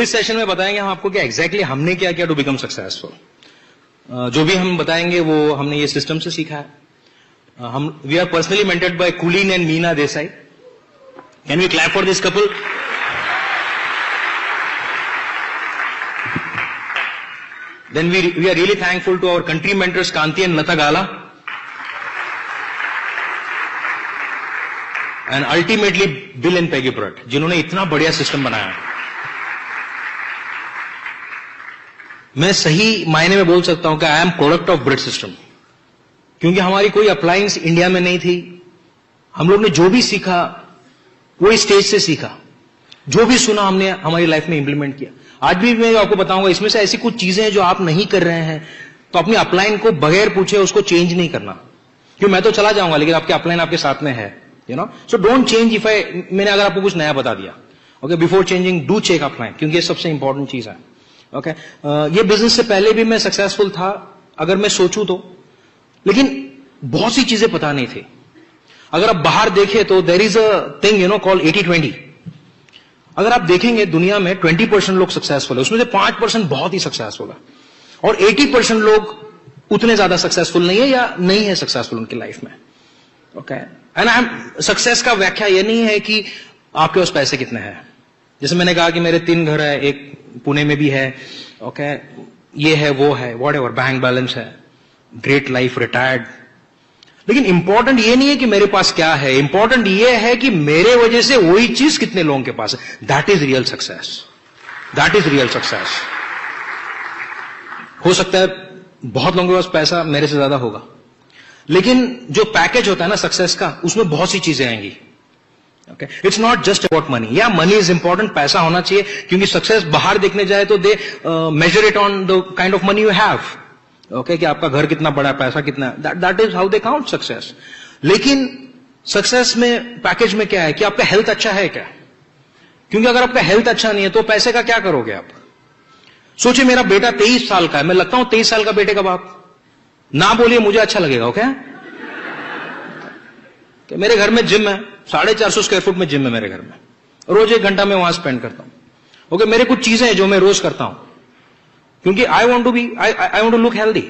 इस सेशन में बताएंगे हम आपको कि एग्जैक्टली हमने क्या किया टू बिकम सक्सेसफुल। जो भी हम बताएंगे वो हमने ये सिस्टम से सीखा है। We are personally mentored by Kulin and Meena Desai. Can we clap for this couple? Then we are really thankful to our country mentors Kanti and Lata Gala, and ultimately Bill and Peggy Pratt, जिन्होंने इतना बढ़िया system बनाया है। मैं सही मायने में बोल सकता हूं कि I am product of Britt system, क्योंकि हमारी कोई अप्लायंस इंडिया में नहीं थी। हम लोग ने जो भी सीखा वो स्टेज से सीखा, जो भी सुना हमने हमारी लाइफ में इंप्लीमेंट किया। आज भी मैं आपको बताऊंगा, इसमें से ऐसी कुछ चीजें हैं जो आप नहीं कर रहे हैं तो अपनी अपलाइन को बगैर पूछे उसको चेंज नहीं करना, क्योंकि मैं तो चला जाऊंगा लेकिन आपके अपलाइन आपके साथ में है, you know. So don't change if मैंने अगर आपको कुछ नया बता दिया, okay, before changing do check upline, क्योंकि ये सबसे इंपॉर्टेंट चीज है। ओके, ये बिजनेस से पहले भी मैं सक्सेसफुल था अगर मैं सोचूं तो, लेकिन बहुत सी चीजें पता नहीं थी। अगर आप बाहर देखें तो there is a thing you know called 80-20। अगर आप देखेंगे दुनिया में 20% लोग सक्सेसफुल है, उसमें से 5% बहुत ही सक्सेसफुल है, और 80% लोग उतने ज्यादा सक्सेसफुल नहीं है या नहीं है सक्सेसफुल उनकी लाइफ में। Okay, and I am success का व्याख्या ये नहीं है कि आपके पास पैसे कितने हैं। जैसे मैंने कहा कि मेरे 3 घर है, एक पुणे में भी है, ओके, ये है वो है, व्हाटएवर, बैंक बैलेंस है, ग्रेट लाइफ, रिटायर्ड। लेकिन इंपॉर्टेंट ये नहीं है कि मेरे पास क्या है, इंपॉर्टेंट ये है कि मेरे वजह से वही चीज कितने लोगों के पास है। That is real success, that is real success. हो सकता है बहुत लोगों के पास पैसा मेरे से ज्यादा होगा, लेकिन जो पैकेज होता है ना सक्सेस का, उसमें बहुत सी चीजें आएंगी। Okay, it's not just about money. या मनी इज इंपॉर्टेंट, पैसा होना चाहिए, क्योंकि सक्सेस बाहर देखने जाए तो they measure it on the kind of money you have. Okay, कि आपका घर कितना बड़ा है, पैसा कितना है, that is how they count success. लेकिन सक्सेस में पैकेज में क्या है कि आपका हेल्थ अच्छा है क्या, क्योंकि अगर आपका हेल्थ अच्छा नहीं है तो पैसे का क्या करोगे आप। सोचिए मेरा बेटा 23 साल का है, मैं लगता हूं 23 साल का बेटे का बाप। ना बोलिए, मुझे अच्छा लगेगा। ओके, मेरे घर में जिम है, 450 स्क्वायर फुट में जिम है मेरे घर में, रोज 1 घंटा मैं वहां स्पेंड करता हूं। ओके, मेरे कुछ चीजें हैं जो मैं रोज करता हूं, क्योंकि I want to look healthy.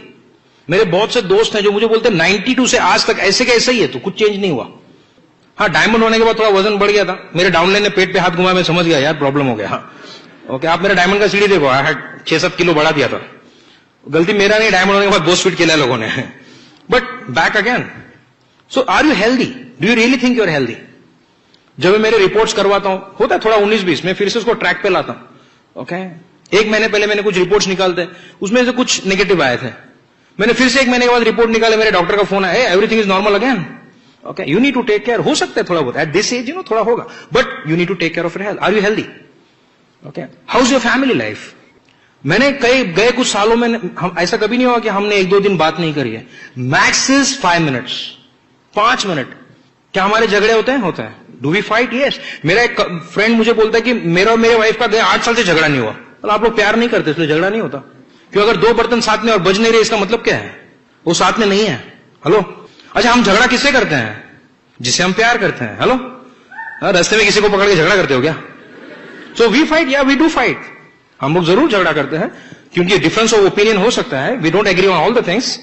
मेरे बहुत से दोस्त हैं जो मुझे बोलते हैं 92 से आज तक ऐसे का ऐसा ही है, तो कुछ चेंज नहीं हुआ। हाँ, डायमंड होने के बाद थोड़ा वजन बढ़ गया था, मेरे डाउनलाइन ने पेट पे हाथ घुमाया, मैं समझ गया यार प्रॉब्लम हो गया। हाँ, ओके, आप मेरे डायमंड का सीढ़ी देखो, आई हैड 6-7 किलो बढ़ा दिया था। गलती मेरा नहीं, डायमंड होने के बाद बहुत फिट किया लोगों ने, but back again. So are you healthy? Do you really think you are healthy? जब मैं मेरे रिपोर्ट्स करवाता हूं, होता है थोड़ा 19-20, मैं फिर से उसको ट्रैक पे लाता हूं। ओके, 1 महीने पहले मैंने कुछ रिपोर्ट्स निकालते, उसमें से कुछ नेगेटिव आए थे, मैंने फिर से 1 महीने के बाद रिपोर्ट निकाले, मेरे डॉक्टर का फोन आया, everything is normal again. Okay, you need to take care. हो सकता है थोड़ा बहुत at this age, you know, थोड़ा होगा, but you need to take care of your health. Are you healthy? Okay, how is your family life? मैंने गए कुछ सालों में हम ऐसा कभी नहीं हुआ कि हमने 1-2 दिन बात नहीं करी है। Max is 5 minutes, 5 minute. क्या हमारे झगड़े होते हैं? होता है। Do we fight? यस। मेरा एक फ्रेंड मुझे बोलता है कि मेरा और मेरे वाइफ का गए 8 साल से झगड़ा नहीं हुआ। तो आप लोग प्यार नहीं करते इसलिए झगड़ा नहीं होता। क्यों? अगर 2 बर्तन साथ में और बज नहीं रहे, इसका मतलब क्या है? वो साथ में नहीं है। हेलो, अच्छा, हम झगड़ा किससे करते हैं? जिससे हम प्यार करते हैं। हेलो, रास्ते में किसी को पकड़ के झगड़ा करते हो क्या? सो वी फाइट, या वी डू फाइट। हम लोग जरूर झगड़ा करते हैं, क्योंकि डिफरेंस ऑफ ओपिनियन हो सकता है, we don't agree on all the things.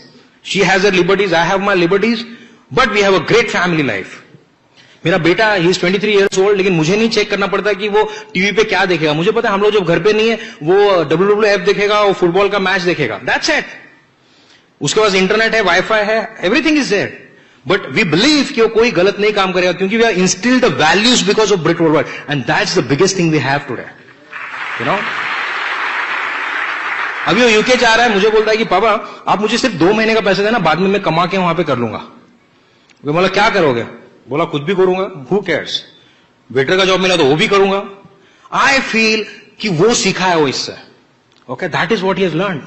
She has her liberties, I have my liberties, but we have a great family life. मेरा बेटा ही इज 23 ईयर्स ओल्ड, लेकिन मुझे नहीं चेक करना पड़ता कि वो टीवी पे क्या देखेगा। मुझे पता है हम लोग जब घर पे नहीं है वो WWF देखेगा, वो फुटबॉल का मैच देखेगा, दैट्स इट। उसके पास इंटरनेट है, वाईफाई है, everything is there. But we believe कि वो कोई गलत नहीं काम करेगा, क्योंकि we are instilled the values because of Britt world, and that's the biggest thing we have today, you know. अभी वो यूके जा रहा है, मुझे बोलता है कि पापा आप मुझे सिर्फ 2 महीने का पैसा देना, बाद में मैं कमा के वहां पे कर लूंगा। बोला क्या करोगे? बोला कुछ भी करूंगा, हु केयर्स। वेटर का जॉब मिला तो वो भी करूंगा। आई फील कि वो सीखा है वो इससे। Okay, that is what he has learned.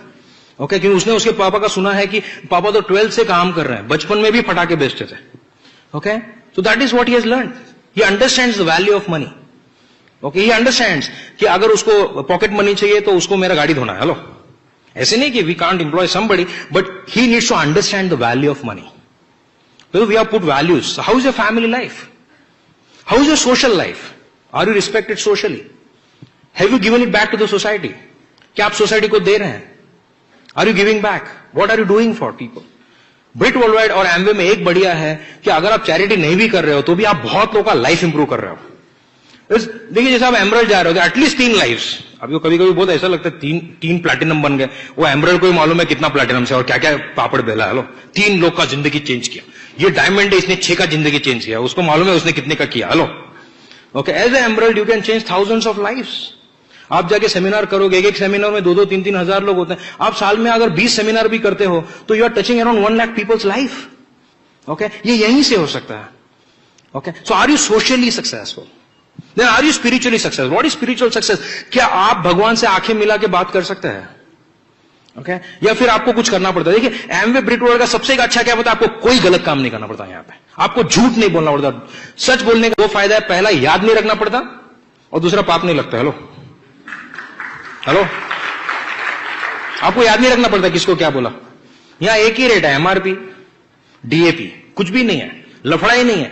Okay, क्योंकि उसने उसके पापा का सुना है कि पापा तो 12th से काम कर रहे हैं, बचपन में भी पटाखे बेचते थे। Okay, so that is what he has learned. He understands the value of money. Okay, he understands कि अगर उसको पॉकेट मनी चाहिए तो उसको मेरा गाड़ी धोना है। हेलो, ऐसे नहीं कि we can't employ somebody, but he needs to understand the value of money. So we have put values. So how is your family life? How is your social life? Are you respected socially? Have you given it back to the society? क्या आप society को दे रहे हैं? Are you giving back? What are you doing for people? Britt worldwide और Amway में एक बढ़िया है कि अगर आप चैरिटी नहीं भी कर रहे हो तो भी आप बहुत लोगों का लाइफ इंप्रूव कर रहे हो। देखिए जैसे आप एमरल्ड जा रहे हो एटलीस्ट 3 लाइफ्स। अभी कभी कभी बहुत ऐसा लगता है तीन प्लैटिनम बन गए। वो एमरल्ड को ही मालूम है कितना प्लैटिनम से और क्या क्या पापड़ बेला। हेलो, 3 लोग का जिंदगी चेंज किया। ये डायमंड है, इसने 6 का जिंदगी चेंज किया। उसको मालूम है उसने कितने का किया। Hello, okay, as a emerald you can change thousands of lifes. आप जाके सेमिनार करोगे, एक सेमिनार में 2-2, 3-3 हजार लोग होते हैं। आप साल में अगर 20 सेमिनार भी करते हो तो you are touching around 1 lakh peoples life. Okay, ये यहीं से हो सकता है। Okay, so are you socially successful? Then are you spiritually successful? What is spiritual success? क्या आप भगवान से आंखें मिला के बात कर सकते हैं? ओके, या फिर आपको कुछ करना पड़ता है? देखिए एमवे ब्रिट वर्ल्ड का सबसे एक अच्छा क्या पता है? आपको कोई गलत काम नहीं करना पड़ता। यहां पे आपको झूठ नहीं बोलना पड़ता। सच बोलने का 2 फायदा है, पहला याद नहीं रखना पड़ता और दूसरा पाप नहीं लगता। हेलो हेलो, आपको याद नहीं रखना पड़ता किसको क्या बोला। यहां एक ही रेट है, एमआरपी, डीएपी, कुछ भी नहीं है, लफड़ा ही नहीं है।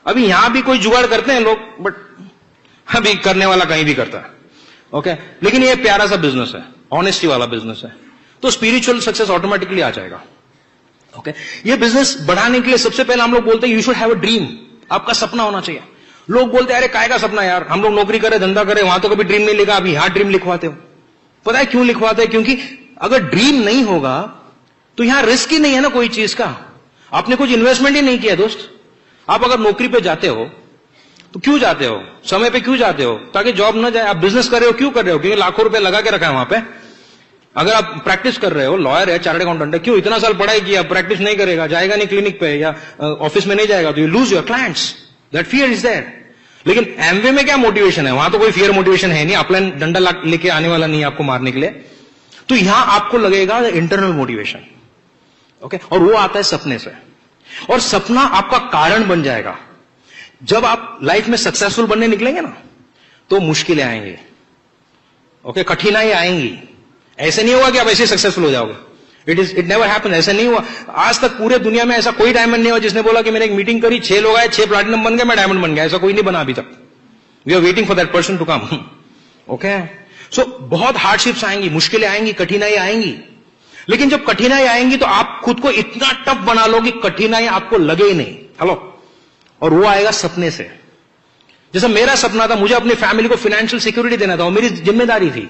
अभी यहां भी कोई जुगाड़ करते हैं लोग, बट अभी करने वाला कहीं भी करता है। ओके, लेकिन ये प्यारा सा बिजनेस है, ऑनेस्टी वाला बिजनेस है, तो स्पिरिचुअल सक्सेस ऑटोमेटिकली आ जाएगा। ओके, ये बिजनेस बढ़ाने के लिए सबसे पहले हम लोग बोलते हैं you should have a dream. आपका सपना होना चाहिए। लोग बोलते हैं अरे काय का सपना यार, हम लोग नौकरी करें, धंधा करें, वहां तो कभी ड्रीम नहीं लिखा, अभी यहां ड्रीम लिखवाते हो। पता है क्यों लिखवाते हैं? क्योंकि अगर ड्रीम नहीं होगा तो यहां रिस्क ही नहीं है ना कोई चीज का। आपने कुछ इन्वेस्टमेंट ही नहीं किया दोस्त। आप अगर नौकरी पे जाते हो तो क्यों जाते हो? समय पे क्यों जाते हो? ताकि जॉब ना जाए। आप बिजनेस कर रहे हो, क्यों कर रहे हो? क्योंकि लाखों रुपए लगा के रखा है वहां पे। अगर आप प्रैक्टिस कर रहे हो, लॉयर है, चार्टर्ड अकाउंटेंट है, क्यों? इतना साल पढ़ाई किया, प्रैक्टिस नहीं करेगा, जाएगा नहीं क्लिनिक पे या ऑफिस में नहीं जाएगा, तो you lose your clients. That fear is there. लेकिन एमवे में क्या मोटिवेशन है? वहां तो कोई फियर मोटिवेशन है नहीं। अपलाइन डंडा लेके आने वाला नहीं है आपको मारने के लिए। तो यहां आपको लगेगा इंटरनल मोटिवेशन। ओके, और वो आता है सपने से। और सपना आपका कारण बन जाएगा। जब आप लाइफ में सक्सेसफुल बनने निकलेंगे ना तो मुश्किलें आएंगी। ओके, कठिनाई आएंगी। ऐसे नहीं होगा कि आप ऐसे सक्सेसफुल हो जाओगे। It never happen. ऐसा नहीं हुआ आज तक। पूरे दुनिया में ऐसा कोई डायमंड नहीं हुआ जिसने बोला कि मैंने एक मीटिंग करी, 6 लोग आए, 6 प्लैटिनम बन गए, मैं डायमंड बन गया। ऐसा कोई नहीं बना अभी तक। We are waiting for that person to come. Okay, so बहुत हार्डशिप्स आएंगी, मुश्किलें आएंगी, कठिनाई आएंगी। लेकिन जब कठिनाई आएंगी तो आप खुद को इतना टफ बना लो कि कठिनाई आपको लगे ही नहीं। हेलो, और वो आएगा सपने से। जैसा मेरा सपना था, मुझे अपनी फैमिली को फाइनेंशियल सिक्योरिटी देना था, वो मेरी जिम्मेदारी थी।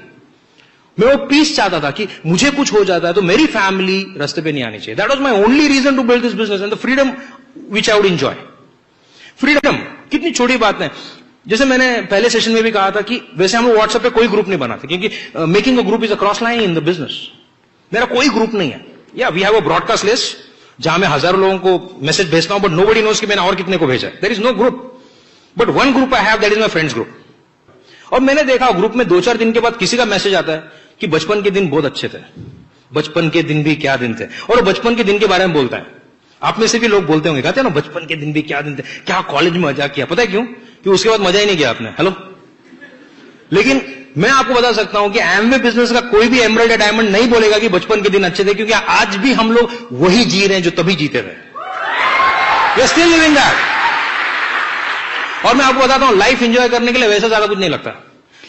मैं वो पीस चाहता था कि मुझे कुछ हो जाता है तो मेरी फैमिली रास्ते पे नहीं आनी चाहिए। That was my only reason to build this business and the freedom which I would enjoy. Freedom कितनी छोटी बात है। जैसे मैंने पहले सेशन में भी कहा था कि वैसे हम लोग व्हाट्सएप पे कोई ग्रुप नहीं बनाते, क्योंकि making a group is a cross line in the business. मेरा कोई ग्रुप नहीं है। या we have a broadcast list जहां मैं हजारों लोगों को मैसेज भेजता हूं, बट नोबडी नोज कि मैंने और कितने को भेजा है। There is no group, but one group I have, that is my friends group. और मैंने देखा ग्रुप में 2-4 दिन के बाद किसी का मैसेज आता है कि बचपन के दिन बहुत अच्छे थे, बचपन के दिन भी क्या दिन थे, और वो बचपन के दिन के बारे में बोलता है। आप में से भी लोग बोलते होंगे, कहते हैं ना बचपन के दिन भी क्या दिन थे, क्या कॉलेज में मजा किया। पता है क्यों? कि उसके बाद मजा ही नहीं किया आपने। हेलो, लेकिन मैं आपको बता सकता हूं कि एमवे बिजनेस का कोई भी एमरल्ड या डायमंड नहीं बोलेगा कि बचपन के दिन अच्छे थे, क्योंकि आज भी हम लोग वही जी रहे हैं जो तभी जीते थे। We are still living that. और मैं आपको बताता हूं, लाइफ एंजॉय करने के लिए वैसा ज्यादा कुछ नहीं लगता।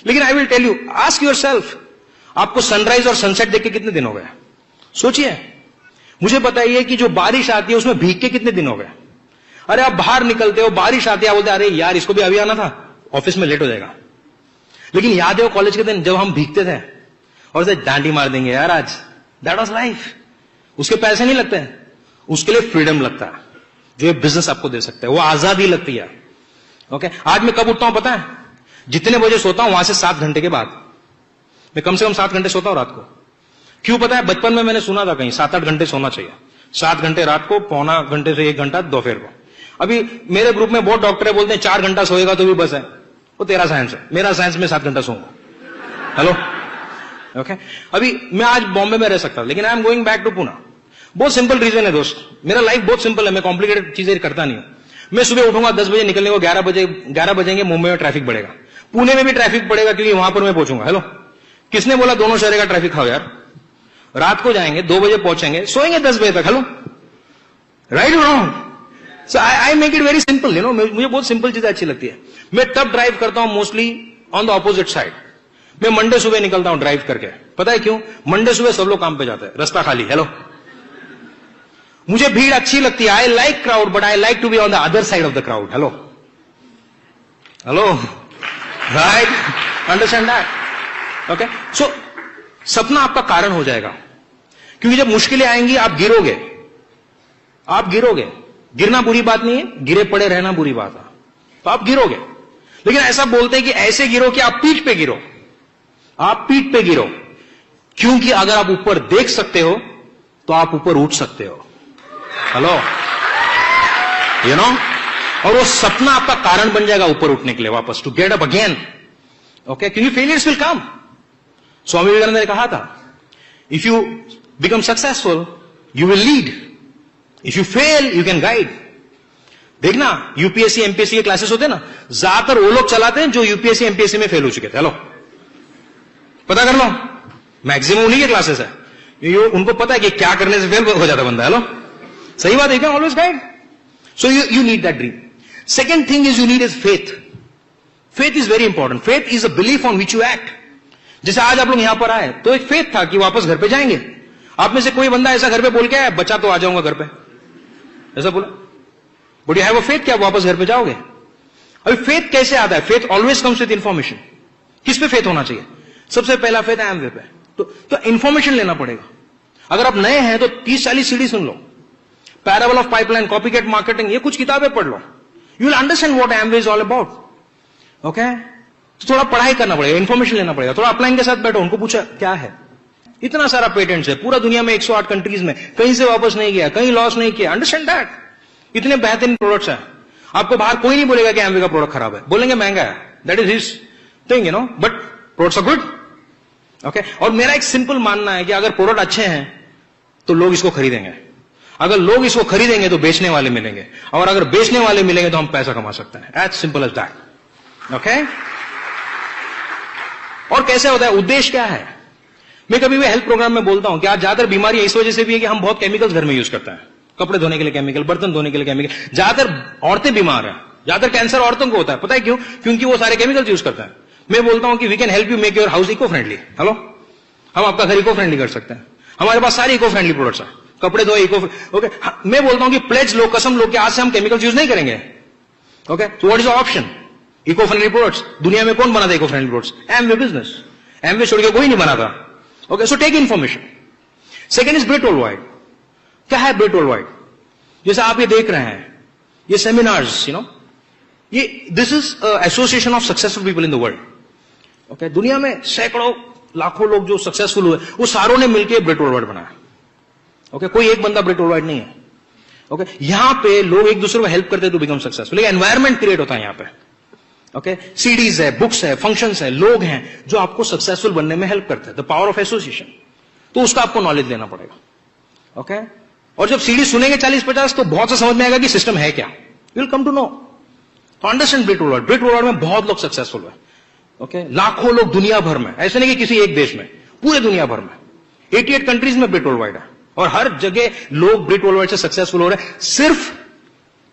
लेकिन I will tell you, ask yourself, आपको सनराइज और सनसेट देख के कितने दिन हो गए? सोचिए। मुझे बताइए कि जो बारिश आती है उसमें भीग के कितने दिन हो गए? अरे आप बाहर निकलते हो, बारिश आती है, बोलते अरे यार इसको भी अभी आना था, ऑफिस में लेट हो जाएगा। लेकिन याद है वो कॉलेज के दिन जब हम भीगते थे और से डांडी मार देंगे यार आज। That was life. उसके पैसे नहीं लगते हैं, उसके लिए फ्रीडम लगता है जो ये बिजनेस आपको दे सकता है, वो आजादी लगती है। ओके, आज मैं कब उठता हूं पता है? जितने बजे सोता हूं वहां से 7 घंटे के बाद। मैं कम से कम 7 घंटे सोता हूं रात को। क्यों पता है? बचपन में मैंने सुना था कहीं 7-8 घंटे सोना चाहिए। 7 घंटे रात को, पौना घंटे से 1 घंटा दोपहर को। अभी मेरे ग्रुप में बहुत डॉक्टर है, बोलते हैं 4 घंटा सोएगा तो भी बस है। वो तेरा साइंस है, मेरा साइंस में 7 घंटा सोऊंगा। Hello, okay. अभी मैं आज बॉम्बे में रह सकता हूं, लेकिन I am going back to Pune. बहुत सिंपल रीजन है दोस्त, मेरा लाइफ बहुत सिंपल है, मैं कॉम्प्लिकेटेड चीजें करता नहीं हूं। मैं सुबह उठूंगा 10 बजे, निकलने को 11 बजेंगे, मुंबई में ट्रैफिक बढ़ेगा, पुणे में भी ट्रैफिक पड़ेगा क्योंकि वहां पर मैं पहुंचूंगा। हेलो, किसने बोला दोनों शहर का ट्रैफिक खाओ यार? रात को जाएंगे, 2 बजे पहुंचेंगे, सोएंगे 10 बजे तक। हेलो, राइट और wrong? So I make it very simple, मुझे बहुत सिंपल चीजें अच्छी लगती है। मैं तब ड्राइव करता हूं mostly on the opposite side. मैं मंडे सुबह निकलता हूं ड्राइव करके, पता है क्यों? मंडे सुबह सब लोग काम पे जाते हैं, रास्ता खाली। हेलो, मुझे भीड़ अच्छी लगती है, I like crowd, but I like to be on the other side of the crowd. Hello hello, right, understand that? Okay, so सपना आपका कारण हो जाएगा, क्योंकि जब मुश्किलें आएंगी आप गिरोगे, आप गिरोगे। गिरना बुरी बात नहीं है, गिरे पड़े रहना बुरी बात है, तो आप गिरोगे। लेकिन ऐसा बोलते हैं कि ऐसे गिरो कि आप पीठ पे गिरो, आप पीठ पे गिरो, क्योंकि अगर आप ऊपर देख सकते हो तो आप ऊपर उठ सकते हो। हेलो, यू नो, और वो सपना आपका कारण बन जाएगा ऊपर उठने के लिए, वापस to get up again. Okay, क्योंकि failures will come. Swami Vivekananda ने कहा था, if you become successful you will lead, if you fail you can guide. देखना, यूपीएससी एमपीएससी के क्लासेस होते हैं ना, ज्यादातर वो लोग चलाते हैं जो यूपीएससी एमपीएससी में फेल हो चुके थे। हेलो, पता कर लो, मैक्सिमम उन्हीं के क्लासेस है, उनको पता है कि क्या करने से फेल हो जाता बंदा। हेलो, सही बात है, can always guide. So you need that dream. Second thing is you need is faith. Faith is very important. Faith is a belief on which you act. जैसे आज आप लोग यहां पर आए तो एक फेथ था कि वापस घर पे जाएंगे। आप में से कोई बंदा ऐसा घर पे बोल के आया, बच्चा तो आ जाऊंगा घर पे, ऐसा बोला, but you have a faith कि आप वापस घर पे जाओगे। अभी फेथ कैसे आता है? Faith always comes with information. किस पे फेथ होना चाहिए? सबसे पहला फेथ एमवे पे। तो इंफॉर्मेशन लेना पड़ेगा। अगर आप नए हैं तो 30-40 सीडी सुन लो, parable of pipeline, copycat marketing, ये कुछ किताबें पढ़ लो, you will understand what Amway is all about. Okay, तो थोड़ा पढ़ाई करना पड़ेगा, इंफॉर्मेशन लेना पड़ेगा। थोड़ा अपलाइन के साथ बैठो, उनको पूछा क्या है। इतना सारा पेटेंट्स है पूरा दुनिया में, 108 कंट्रीज में, कहीं से वापस नहीं गया, कहीं लॉस नहीं किया। Understand that? इतने बेहतरीन प्रोडक्ट्स हैं, आपको बाहर कोई नहीं बोलेगा कि एमवे का प्रोडक्ट खराब है, बोलेंगे महंगा है, that is his thing, you know, but products are good. Okay, और मेरा एक सिंपल मानना है कि अगर प्रोडक्ट अच्छे हैं तो लोग इसको खरीदेंगे, अगर लोग इसको खरीदेंगे तो बेचने वाले मिलेंगे, और अगर बेचने वाले मिलेंगे तो हम पैसा कमा सकते हैं। As simple as that. Okay, और कैसे होता है? उद्देश्य क्या है? मैं कभी भी हेल्थ प्रोग्राम में बोलता हूं कि आज ज्यादातर बीमारी इस वजह से भी है कि हम बहुत केमिकल्स घर में यूज करते हैं। कपड़े धोने के लिए केमिकल, बर्तन धोने के लिए केमिकल। ज्यादातर औरतें बीमार हैं, ज्यादातर कैंसर औरतों को होता है। पता है क्यों? क्योंकि वो सारे केमिकल्स यूज करते हैं। मैं बोलता हूं कि we can help you make your house eco friendly. Hello, हम आपका घर इको फ्रेंडली कर सकते हैं, हमारे पास सारे इको फ्रेंडली प्रोडक्ट्स हैं, कपड़े धोए इको। ओके, मैं बोलता हूं कि प्लेज लो, कसम लो कि आज से हम केमिकल्स यूज नहीं करेंगे। Okay, so what is the option? Eco friendly products. दुनिया में कौन बनाता है eco friendly products? Amway business. Amway छोड़ के कोई नहीं बनाता। Okay, so take information. Second is Britt world wide. क्या है ब्रिट वर्ल्ड वाइड? जैसे आप ये देख रहे हैं, ये सेमिनार्स, यू नो, ये this is association of successful people in the world. Okay, दुनिया में सैकड़ों लाखों लोग जो सक्सेसफुल हुए, वो सारों ने मिलकर ब्रिट वर्ल्ड वाइड बनाया। ओके, कोई एक बंदा ब्रिट वर्ल्ड वाइड नहीं है। ओके, यहां पे लोग एक दूसरे को हेल्प करते हैं टू बिकम सक्सेसफुल। एक एनवायरमेंट क्रिएट होता है यहां पे। ओके, सीडीज है, बुक्स है, फंक्शंस है, लोग हैं जो आपको सक्सेसफुल बनने में हेल्प करते हैं। The power of association. तो उसका आपको नॉलेज लेना पड़ेगा। ओके, और जब सीडी सुनेंगे 40-50 तो बहुत सा समझ में आएगा कि सिस्टम है क्या। You will come to know, तो understand Britt world wide. Britt world wide में बहुत लोग सक्सेसफुल हुए। ओके, लाखों लोग दुनिया भर में, ऐसे नहीं कि किसी एक देश में, पूरे दुनिया भर में 88 कंट्रीज में ब्रिट वर्ल्ड वाइड है, और हर जगह लोग ब्रिट वर्ल्ड वाइड से सक्सेसफुल हो रहे हैं, सिर्फ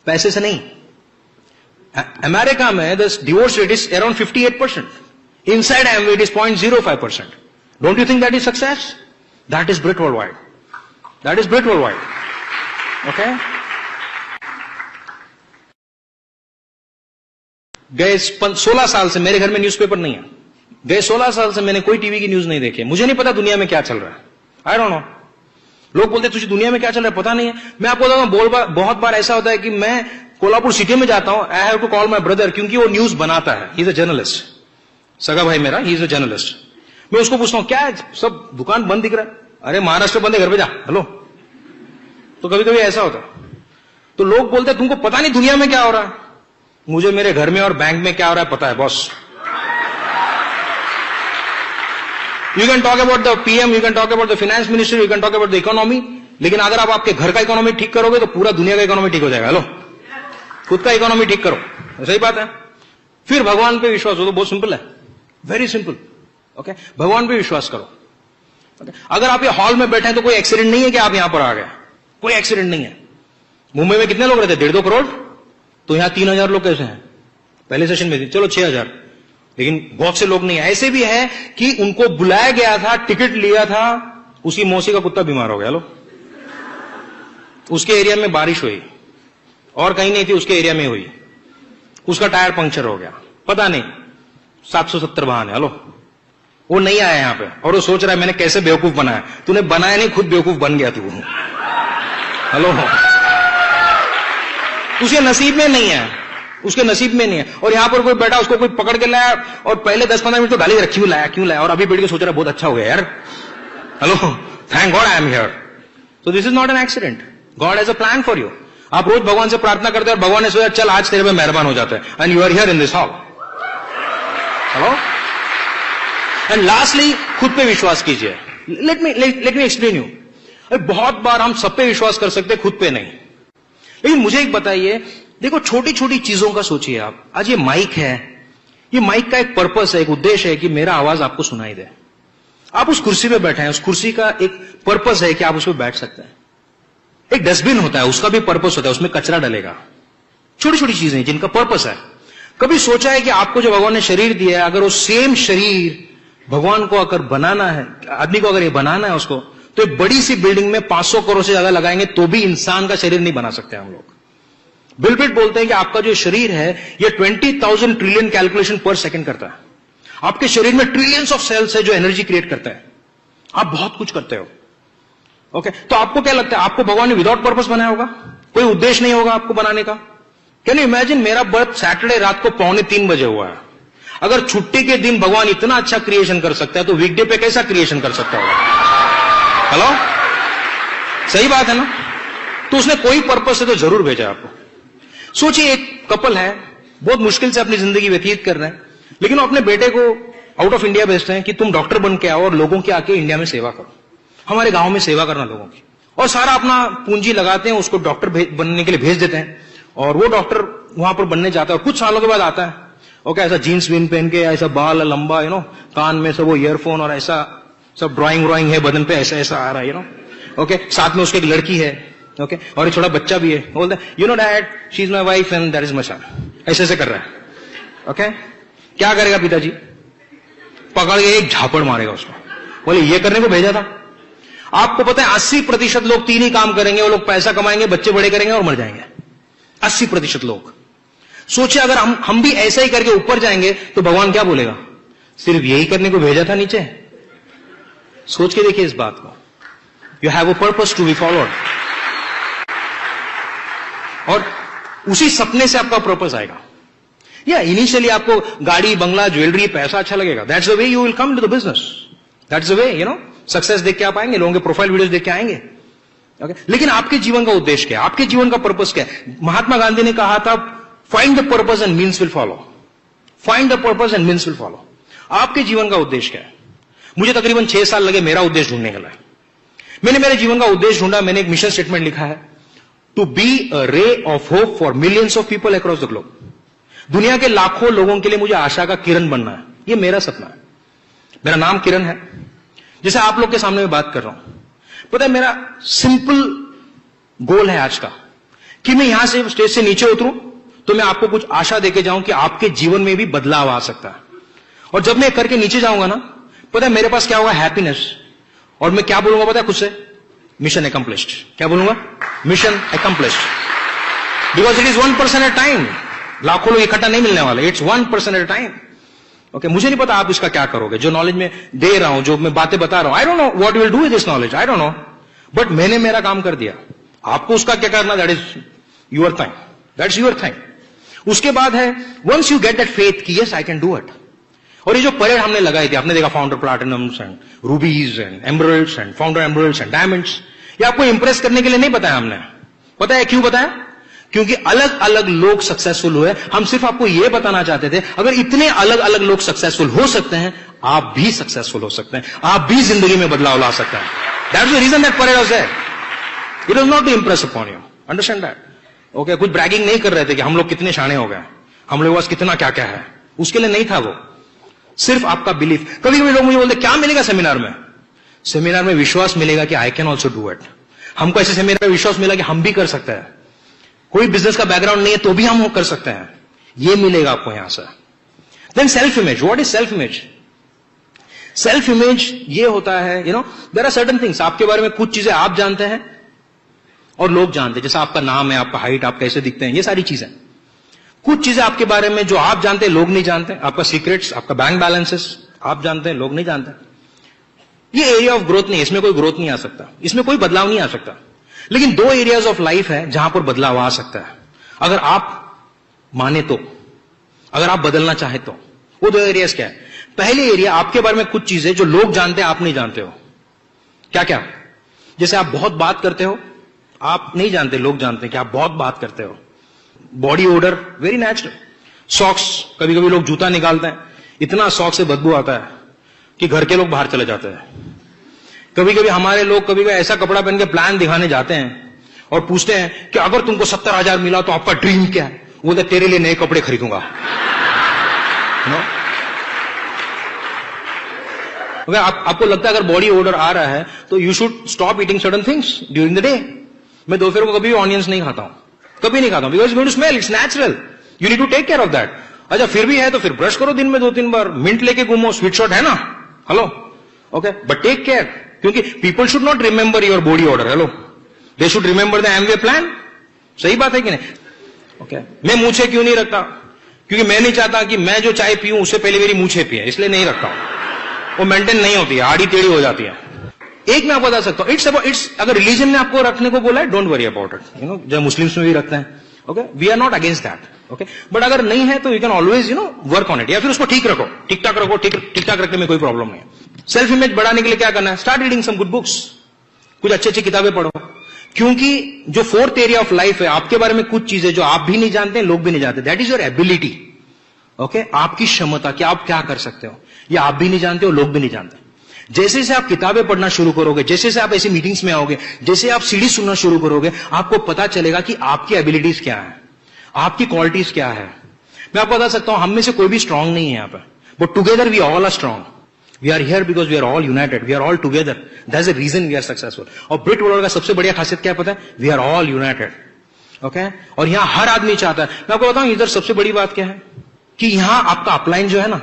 पैसे से नहीं। अमेरिका में the divorce rate is around 58%, inside Amway it is 0.05%। Don't you think that is success? That is Britt world wide, that is Britt world wide. Okay, गए 16 साल से मेरे घर में न्यूज़पेपर नहीं है, गए 16 साल से मैंने कोई टीवी की न्यूज नहीं देखी। मुझे नहीं पता दुनिया में क्या चल रहा है, आई डोंट नो। लोग बोलते तुझे दुनिया में क्या चल रहा है पता नहीं है। मैं आपको बताता हूं, बहुत बार ऐसा होता है कि मैं कोल्हापुर सिटी में जाता हूं, I have to call my brother, क्योंकि वो न्यूज बनाता है, ही इज अ जर्नलिस्ट, सगा भाई मेरा, ही इज अ जर्नलिस्ट। मैं उसको पूछता हूं क्या है, सब दुकान बंद दिख रहा है, अरे महाराष्ट्र बंद है, घर पे जा। हेलो, तो कभी कभी ऐसा होता है। तो लोग बोलते हैं तुमको पता नहीं दुनिया में क्या हो रहा है। मुझे मेरे घर में और बैंक में क्या हो रहा है पता है boss. You can talk about the PM, you can talk about the finance minister, you can talk about the economy, लेकिन अगर आप आपके घर का इकोनॉमी ठीक करोगे तो पूरा दुनिया का इकोनॉमी ठीक हो जाएगा। हेलो, खुद का इकोनॉमी ठीक करो, सही बात है। फिर भगवान पे विश्वास हो, तो बहुत सिंपल है, वेरी सिंपल। ओके, भगवान पे विश्वास करो। अगर आप ये हॉल में बैठे हैं तो कोई एक्सीडेंट नहीं है कि आप यहां पर आ गए, कोई एक्सीडेंट नहीं है। मुंबई में कितने लोग रहते हैं? 1.5 करोड़, तो यहां 3,000 लोग कैसे हैं? पहले सेशन में थी, चलो 6,000, लेकिन बहुत से लोग नहीं, ऐसे भी है कि उनको बुलाया गया था, टिकट लिया था, उसकी मौसी का कुत्ता बीमार हो गया। लो, उसके एरिया में बारिश हुई और कहीं नहीं थी, उसके एरिया में हुई, उसका टायर पंक्चर हो गया, पता नहीं 770 बहाने। हेलो, वो नहीं आया यहां पे और वो सोच रहा है मैंने कैसे बेवकूफ बनाया। तूने बनाया नहीं, खुद बेवकूफ बन गया तू। हेलो, उसके नसीब में नहीं है, उसके नसीब में नहीं है। और यहां पर कोई बैठा, उसको कोई पकड़ के लाया और पहले 10-15 मिनट तो गाली रखी, क्यों लाया क्यों लाया, और अभी बैठ के सोच रहा है बहुत अच्छा हो गया यार। Hello, thank God I am here. So this is not an accident, God has a plan for you. आप रोज भगवान से प्रार्थना करते हैं और भगवान ने सोचा चल आज तेरे पे मेहरबान हो जाता है, and you are here in this hall. Hello, and lastly खुद पे विश्वास कीजिए। Let me explain you. बहुत बार हम सब पे विश्वास कर सकते हैं, खुद पे नहीं। लेकिन मुझे एक बताइए, देखो छोटी छोटी चीजों का सोचिए आप। आज ये माइक है, ये माइक का एक पर्पस है, एक उद्देश्य है कि मेरा आवाज आपको सुनाई दे। आप उस कुर्सी पे बैठे हैं, उस कुर्सी का एक पर्पस है कि आप उस पर बैठ सकते हैं। एक डस्टबिन होता है, उसका भी पर्पस होता है, उसमें कचरा डलेगा। छोटी छोटी चीजें जिनका पर्पस है। कभी सोचा है कि आपको जो भगवान ने शरीर दिया है, अगर वो सेम शरीर भगवान को अगर बनाना है, आदमी को अगर ये बनाना है उसको, तो एक बड़ी सी बिल्डिंग में 500 करोड़ से ज्यादा लगाएंगे तो भी इंसान का शरीर नहीं बना सकते हम लोग। बिल गेट्स बोलते हैं कि आपका जो शरीर है ये 20,000 ट्रिलियन कैलकुलेशन पर सेकंड करता है। आपके शरीर में ट्रिलियंस ऑफ सेल्स है जो एनर्जी क्रिएट करता है। आप बहुत कुछ करते हो। ओके, तो आपको क्या लगता है, आपको भगवान ने विदाउट पर्पस बनाया होगा? कोई उद्देश्य नहीं होगा आपको बनाने का? कैन यू इमेजिन, मेरा बर्थ सैटरडे रात को 2:45 बजे हुआ है। अगर छुट्टी के दिन भगवान इतना अच्छा क्रिएशन कर सकता है तो वीकडे पे कैसा क्रिएशन कर सकता होगा? हेलो, सही बात है ना? तो उसने कोई पर्पस से तो जरूर भेजा आपको। सोचिए, एक कपल है, बहुत मुश्किल से अपनी जिंदगी व्यतीत कर रहे हैं, लेकिन वो अपने बेटे को आउट ऑफ इंडिया भेजते हैं कि तुम डॉक्टर बन के आओ और लोगों की आके इंडिया में सेवा करो, हमारे गांव में सेवा करना लोगों की। और सारा अपना पूंजी लगाते हैं, उसको डॉक्टर बनने के लिए भेज देते हैं और वो डॉक्टर वहां पर बनने जाता है और कुछ सालों के बाद आता है। ओके, ऐसा जीन्स विन पहन के, ऐसा बाल लंबा, कान में सब वो ईयरफोन और ऐसा सब ड्राइंग है बदन पे, ऐसा ऐसा आ रहा है, ओके, साथ में उसकी एक लड़की है, ओके, और एक छोटा बच्चा भी है। बोलता है dad, she is my wife and that is my son. ऐसे ऐसे कर रहा है। ओके, क्या करेगा पिताजी? पकड़ के एक झापड़ मारेगा उसको, बोले ये करने को भेजा था। आपको पता है 80% लोग 3 ही काम करेंगे, वो लोग पैसा कमाएंगे, बच्चे बड़े करेंगे और मर जाएंगे। 80% लोग। सोचिए, अगर हम भी ऐसा ही करके ऊपर जाएंगे तो भगवान क्या बोलेगा? सिर्फ यही करने को भेजा था नीचे? सोच के देखिए इस बात को। You have a purpose to be followed, और उसी सपने से आपका पर्पस आएगा। या इनिशियली आपको गाड़ी, बंगला, ज्वेलरी, पैसा अच्छा लगेगा। That's the way you will come to the business. That's the way, success देख के आप आएंगे, लोगों के प्रोफाइल वीडियोस देख के आएंगे। ओके, लेकिन आपके जीवन का उद्देश्य क्या है? आपके जीवन का पर्पस क्या है? महात्मा गांधी ने कहा था, find the purpose and means will follow. Find the purpose and means will follow. आपके जीवन का उद्देश्य क्या है? मुझे तकरीबन 6 साल लगे मेरा उद्देश्य ढूंढने के लिए। मैंने मेरे जीवन का उद्देश्य ढूंढा। मैंने एक मिशन स्टेटमेंट लिखा है, to be a ray of hope for millions of people across the globe. दुनिया के लाखों लोगों के लिए मुझे आशा का किरण बनना है। ये मेरा सपना है। मेरा नाम किरण है, जैसे आप लोग के सामने मैं बात कर रहा हूं। पता है, मेरा सिंपल गोल है आज का कि मैं यहां से स्टेज से नीचे उतरूं तो मैं आपको कुछ आशा देके जाऊं कि आपके जीवन में भी बदलाव आ सकता है। और जब मैं करके नीचे जाऊंगा ना, पता है मेरे पास क्या होगा? हैप्पीनेस। और मैं क्या बोलूंगा पता है खुद से? Mission accomplished. क्या बोलूंगा? Mission accomplished. Because it is 1% at time. लाखों लोग इकट्ठा नहीं मिलने वाले, इट्स 1% एट टाइम। ओके, मुझे नहीं पता आप इसका क्या करोगे। जो नॉलेज में दे रहा हूं, जो मैं बातें बता रहा हूं, I don't know what you will do with this knowledge, I don't know, but मैंने मेरा काम कर दिया। आपको उसका क्या करना, that is your thing, that's your thing. उसके बाद है, once you get that faith कि yes I can do it. और ये जो परेड हमने लगाई थी, आपने देखा founder platinums and rubies and emeralds and founder emeralds and diamonds. ये आपको इंप्रेस करने के लिए नहीं बताया हमने। पता है क्यों बताया? क्योंकि अलग अलग लोग सक्सेसफुल हुए। हम सिर्फ आपको यह बताना चाहते थे, अगर इतने अलग अलग लोग सक्सेसफुल हो सकते हैं, आप भी सक्सेसफुल हो सकते हैं, आप भी जिंदगी में बदलाव ला सकते हैं। That's the reason that parade was there. It was not to impress upon you, understand that? Okay, कुछ ब्रैगिंग नहीं कर रहे थे कि हम लोग कितने शाणे हो गए, हम लोग पास कितना क्या क्या है, उसके लिए नहीं था वो। सिर्फ आपका बिलीफ। कभी कभी लोग मुझे बोलते क्या मिलेगा सेमिनार में? सेमिनार में विश्वास मिलेगा कि I can also do it. हमको ऐसे सेमिनार में विश्वास मिला कि हम भी कर सकते हैं। कोई बिजनेस का बैकग्राउंड नहीं है तो भी हम कर सकते हैं, ये मिलेगा आपको यहां से। Then self image. What is self image? Self image ये होता है, देयर आर सर्टेन थिंग्स. आपके बारे में कुछ चीजें आप जानते हैं और लोग जानते हैं. जैसे आपका नाम है, आपका हाइट, आप कैसे दिखते हैं, ये सारी चीजें. कुछ चीजें आपके बारे में जो आप जानते हैं लोग नहीं जानते. आपका सीक्रेट्स, आपका बैंक बैलेंसेस आप जानते हैं, लोग नहीं जानते. ये एरिया ऑफ ग्रोथ नहीं है, इसमें कोई ग्रोथ नहीं आ सकता, इसमें कोई बदलाव नहीं आ सकता. लेकिन दो एरियाज ऑफ लाइफ है जहां पर बदलाव आ सकता है, अगर आप माने तो, अगर आप बदलना चाहे तो. वो दो एरियाज क्या है? पहले एरिया, आपके बारे में कुछ चीजें जो लोग जानते हैं आप नहीं जानते हो. क्या क्या? जैसे आप बहुत बात करते हो, आप नहीं जानते, लोग जानते हैं कि आप बहुत बात करते हो. Body order very natural. Socks, कभी कभी लोग जूता निकालते हैं, इतना सॉक्स से बदबू आता है कि घर के लोग बाहर चले जाते हैं. कभी कभी हमारे लोग कभी ऐसा कपड़ा पहन के प्लान दिखाने जाते हैं और पूछते हैं कि अगर तुमको 70,000 मिला तो आपका ड्रीम क्या है? वो बोलते तेरे लिए नए कपड़े खरीदूंगा. अगर आपको लगता है अगर बॉडी ओडर आ रहा है तो you should stop eating certain things during the day. मैं दोपहर को कभी भी ऑनियंस नहीं खाता हूं, कभी नहीं खाता हूं, because going to smell, it's natural, you need to take care of that. अच्छा फिर भी है तो फिर ब्रश करो दिन में 2-3 बार, मिंट लेके घूमो, स्वीट शॉट है ना, hello, okay, but take care, क्योंकि people should not remember your body order, hello, they should remember the Amway plan. सही बात है कि नहीं? ओके, मैं मूछे क्यों नहीं रखता? क्योंकि मैं नहीं चाहता कि मैं जो चाय पीऊं उससे पहले मेरी मूछे पिए, इसलिए नहीं रखता हूं. वो मेंटेन नहीं होती है, आड़ी टेढ़ी हो जाती है. एक मैं आपको बता सकता हूं, इट्स अगर रिलीजन ने आपको रखने को बोला है, डोंट वरी अबाउट इट. जो मुस्लिम्स में भी रखते हैं, okay, we are not against that, okay, but अगर नहीं है तो you can always work on it, या फिर उसको ठीक रखो, ठीक ठाक रखो, ठीक ठाक रखने में कोई प्रॉब्लम नहीं है. सेल्फ इमेज बढ़ाने के लिए क्या करना है? Start reading some good books. कुछ अच्छी अच्छी किताबें पढ़ो, क्योंकि जो फोर्थ एरिया ऑफ लाइफ है, आपके बारे में कुछ चीजें जो आप भी नहीं जानते, लोग भी नहीं जानते, that is your ability. Okay, आपकी क्षमता कि आप क्या कर सकते हो, ये आप भी नहीं जानते हो, लोग भी नहीं जानते. जैसे जैसे आप किताबें पढ़ना शुरू करोगे, जैसे जैसे आप ऐसी मीटिंग्स में आओगे, जैसे आप सीडी सुनना शुरू करोगे, आपको पता चलेगा कि आपकी एबिलिटीज क्या है, आपकी क्वालिटीज क्या है. मैं आपको बता सकता हूं, हम में से कोई भी स्ट्रांग नहीं है यहाँ पे, but together we all are strong. We are here because we are all united, we are all together, that is the reason we are successful. और ब्रिट वर्ल्ड का सबसे बढ़िया खासियत क्या पता है? We are all united. Okay, और यहां हर आदमी चाहता है, मैं आपको बताऊं इधर सबसे बड़ी बात क्या है, कि यहां आपका अपलाइन जो है ना,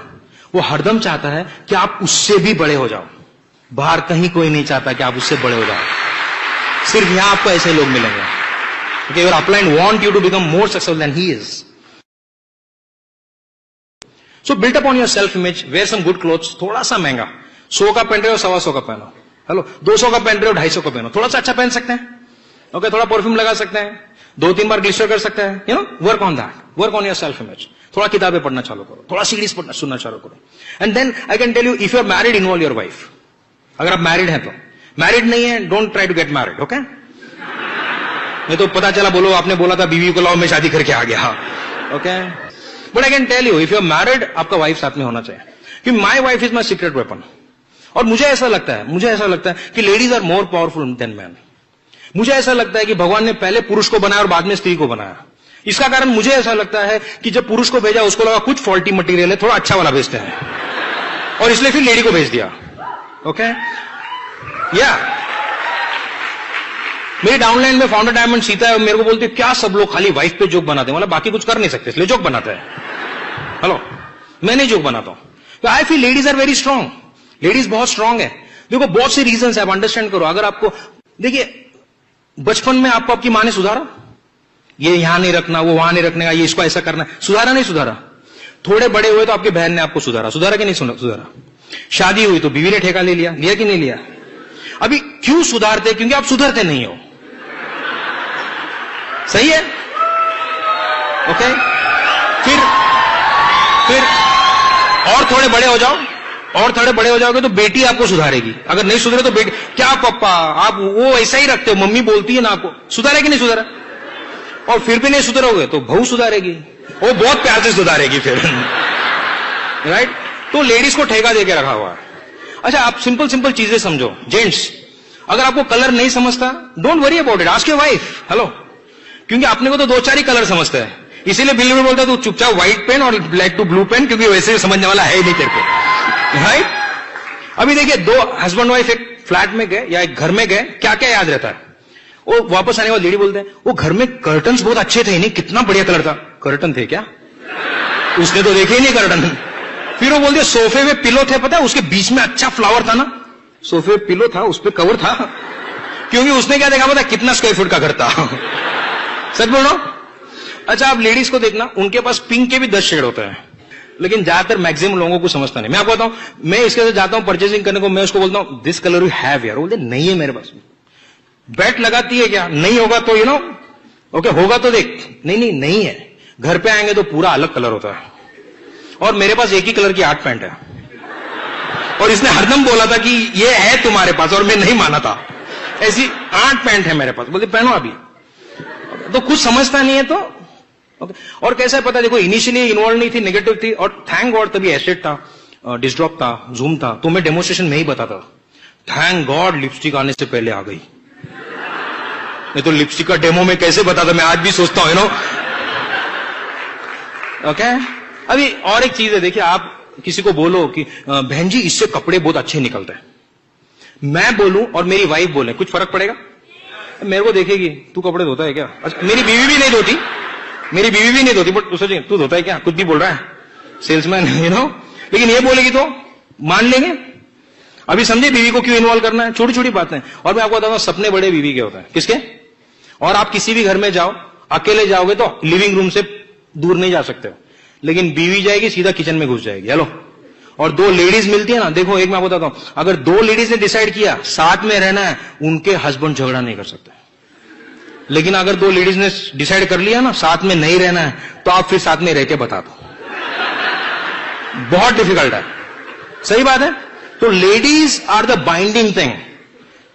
वो हरदम चाहता है कि आप उससे भी बड़े हो जाओ. बाहर कहीं कोई नहीं चाहता कि आप उससे बड़े हो जाओ, सिर्फ यहां आपको ऐसे लोग मिलेंगे. Okay, your upline want you to become more successful than he is. So build upon your self image, wear some good clothes, थोड़ा सा महंगा, 100 का पहन रहे हो, 125 का पहनो, हेलो, 200 का पहन रहे हो, 250 का पहनो, थोड़ा सा अच्छा पहन सकते हैं. ओके, थोड़ा परफ्यूम लगा सकते हैं, 2-3 बार ग्लिसर कर सकते हैं. Work on that, work on your self image. थोड़ा किताबें पढ़ना चालू करो, थोड़ा सीरीज पढ़ना सुनना चालू करो. And then I can tell you, if you are married, involve your wife. अगर आप मैरिड हैं तो, मैरिड नहीं है, don't try to get married. Okay, नहीं तो पता चला बोलो आपने बोला था बीवी को लाओ, मैं शादी करके आ गया. Okay, but I can tell you, if you are married, आपका वाइफ साथ में होना चाहिए, क्योंकि my wife is my secret weapon. और मुझे ऐसा लगता है कि ladies are more powerful than man. मुझे ऐसा लगता है कि भगवान ने पहले पुरुष को बनाया और बाद में स्त्री को बनाया. इसका कारण मुझे ऐसा लगता है कि जब पुरुष को भेजा, उसको लगा कुछ फॉल्टी मटेरियल है, थोड़ा अच्छा वाला भेजते हैं, और इसलिए फिर लेडी को भेज दिया. ओके, या मेरी डाउनलाइन में फाउंडर डायमंड सीता है, मेरे को बोलते क्या सब लोग खाली वाइफ पे जोक बनाते हैं, मतलब बाकी कुछ कर नहीं सकते इसलिए जोक बनाते हैं. हेलो, मैं नहीं जोक बनाता हूं. तो I feel ladies are very strong, ladies बहुत स्ट्रांग है. देखो बहुत सी रीजन है, आप अंडरस्टैंड करो. अगर आपको देखिए, बचपन में आपको आपकी मां ने सुधारा, ये यहां नहीं रखना, वो वहां नहीं रखने का, ये इसको ऐसा करना, सुधारा नहीं सुधारा. थोड़े बड़े हुए तो आपकी बहन ने आपको सुधारा कि नहीं सुधारा. शादी हुई तो बीवी ने ठेका ले लिया कि नहीं लिया. अभी क्यों सुधारते? क्योंकि आप सुधरते नहीं हो. सही है? ओके, फिर और थोड़े बड़े हो जाओ, और थोड़े बड़े हो जाओगे तो बेटी आपको सुधारेगी. अगर नहीं सुधरे तो बेटी, क्या पापा आप वो ऐसा ही रखते हो, मम्मी बोलती है ना आपको, सुधारे कि नहीं सुधारा. और फिर भी नहीं सुधरोगे तो बहू सुधारेगी, वो बहुत प्यार से सुधारेगी फिर. राइट? तो लेडीज को ठेका देके रखा हुआ है. अच्छा, आप सिंपल चीजें समझो. जेंट्स, अगर आपको कलर नहीं समझता, don't worry about it, ask your wife. Hello, क्योंकि अपने को तो 2-4 ही कलर समझते हैं, इसीलिए बिल्ली में बोलता है तू चुपचाप व्हाइट पेन और ब्लैक टू ब्लू पेन, क्योंकि वैसे समझने वाला है ही नहीं तेरे को. राइट? अभी देखिए, 2 हस्बैंड वाइफ एक फ्लैट में गए या एक घर में गए, क्या क्या याद रहता है? वो वापस आने वाली लेडी बोलते हैं, वो घर में कर्टन्स बहुत अच्छे थे, नहीं कितना बढ़िया कलर था. कर्टन थे क्या? उसने तो देखे ही नहीं कर्टन. फिर वो बोलती है सोफे पे पिलो थे, पता है उसके बीच में अच्छा फ्लावर था ना, सोफे पे पिलो था, उस पे कवर था, क्योंकि उसने क्या देखा पता कितना स्क्वायर फुट का घर था। सच बोल रहा हूं। अच्छा आप लेडीज को देखना, उनके पास पिंक के भी 10 शेड होते हैं, लेकिन ज्यादातर मैक्सिमम लोगों को समझता नहीं। मैं आपको बताऊं, मैं इसके साथ जाता हूं परचेसिंग करने को, मैं उसको बोलता हूं दिस कलर यू हैव यार, बोलते नहीं है मेरे पास। बैट लगाती है क्या, नहीं होगा तो यू नो ओके, होगा तो देख, नहीं है। घर पे आएंगे तो पूरा अलग कलर होता है, और मेरे पास एक ही कलर की 8 पैंट है, और इसने हरदम बोला था कि ये है तुम्हारे पास, और मैं नहीं माना था। ऐसी 8 पैंट है मेरे पास, बोलते पहनो अभी। तो कुछ समझता नहीं है तो ओके। और कैसा है पता, देखो इनिशियली इन्वॉल्व नहीं थी, नेगेटिव थी, और थैंक गॉड तभी एसेट था, डिस्ड्रॉप था, जूम था, तो मैं डेमोस्ट्रेशन में ही बताता। थैंक गॉड लिपस्टिक आने से पहले आ गई, नहीं तो लिपस्टिक का डेमो में कैसे बताता, मैं आज भी सोचता हूं यू नो। ओके अभी और एक चीज है, देखिए आप किसी को बोलो कि बहन जी इससे कपड़े बहुत अच्छे निकलते हैं, मैं बोलूं और मेरी वाइफ बोले, कुछ फर्क पड़ेगा? मेरे को देखेगी तू कपड़े धोता है क्या? अच्छा मेरी बीवी भी नहीं धोती, बट सोचिए तू धोता है क्या, कुछ भी बोल रहा है सेल्समैन यू नो, लेकिन ये बोलेगी तो मान लेंगे। अभी समझे बीवी को क्यों इन्वॉल्व करना है, छोटी छोटी बातें। और मैं आपको बताता हूं सपने बड़े बीवी के होते हैं, किसके? और आप किसी भी घर में जाओ, अकेले जाओगे तो लिविंग रूम से दूर नहीं जा सकते हो, लेकिन बीवी जाएगी सीधा किचन में घुस जाएगी। हेलो, और 2 लेडीज मिलती है ना, देखो एक मैं आपको बताता हूं, अगर 2 लेडीज ने डिसाइड किया साथ में रहना है, उनके हस्बैंड झगड़ा नहीं कर सकते। लेकिन अगर 2 लेडीज ने डिसाइड कर लिया ना साथ में नहीं रहना है, तो आप फिर साथ में रह के बता दो, बहुत डिफिकल्ट है। सही बात है। तो ladies are the binding thing.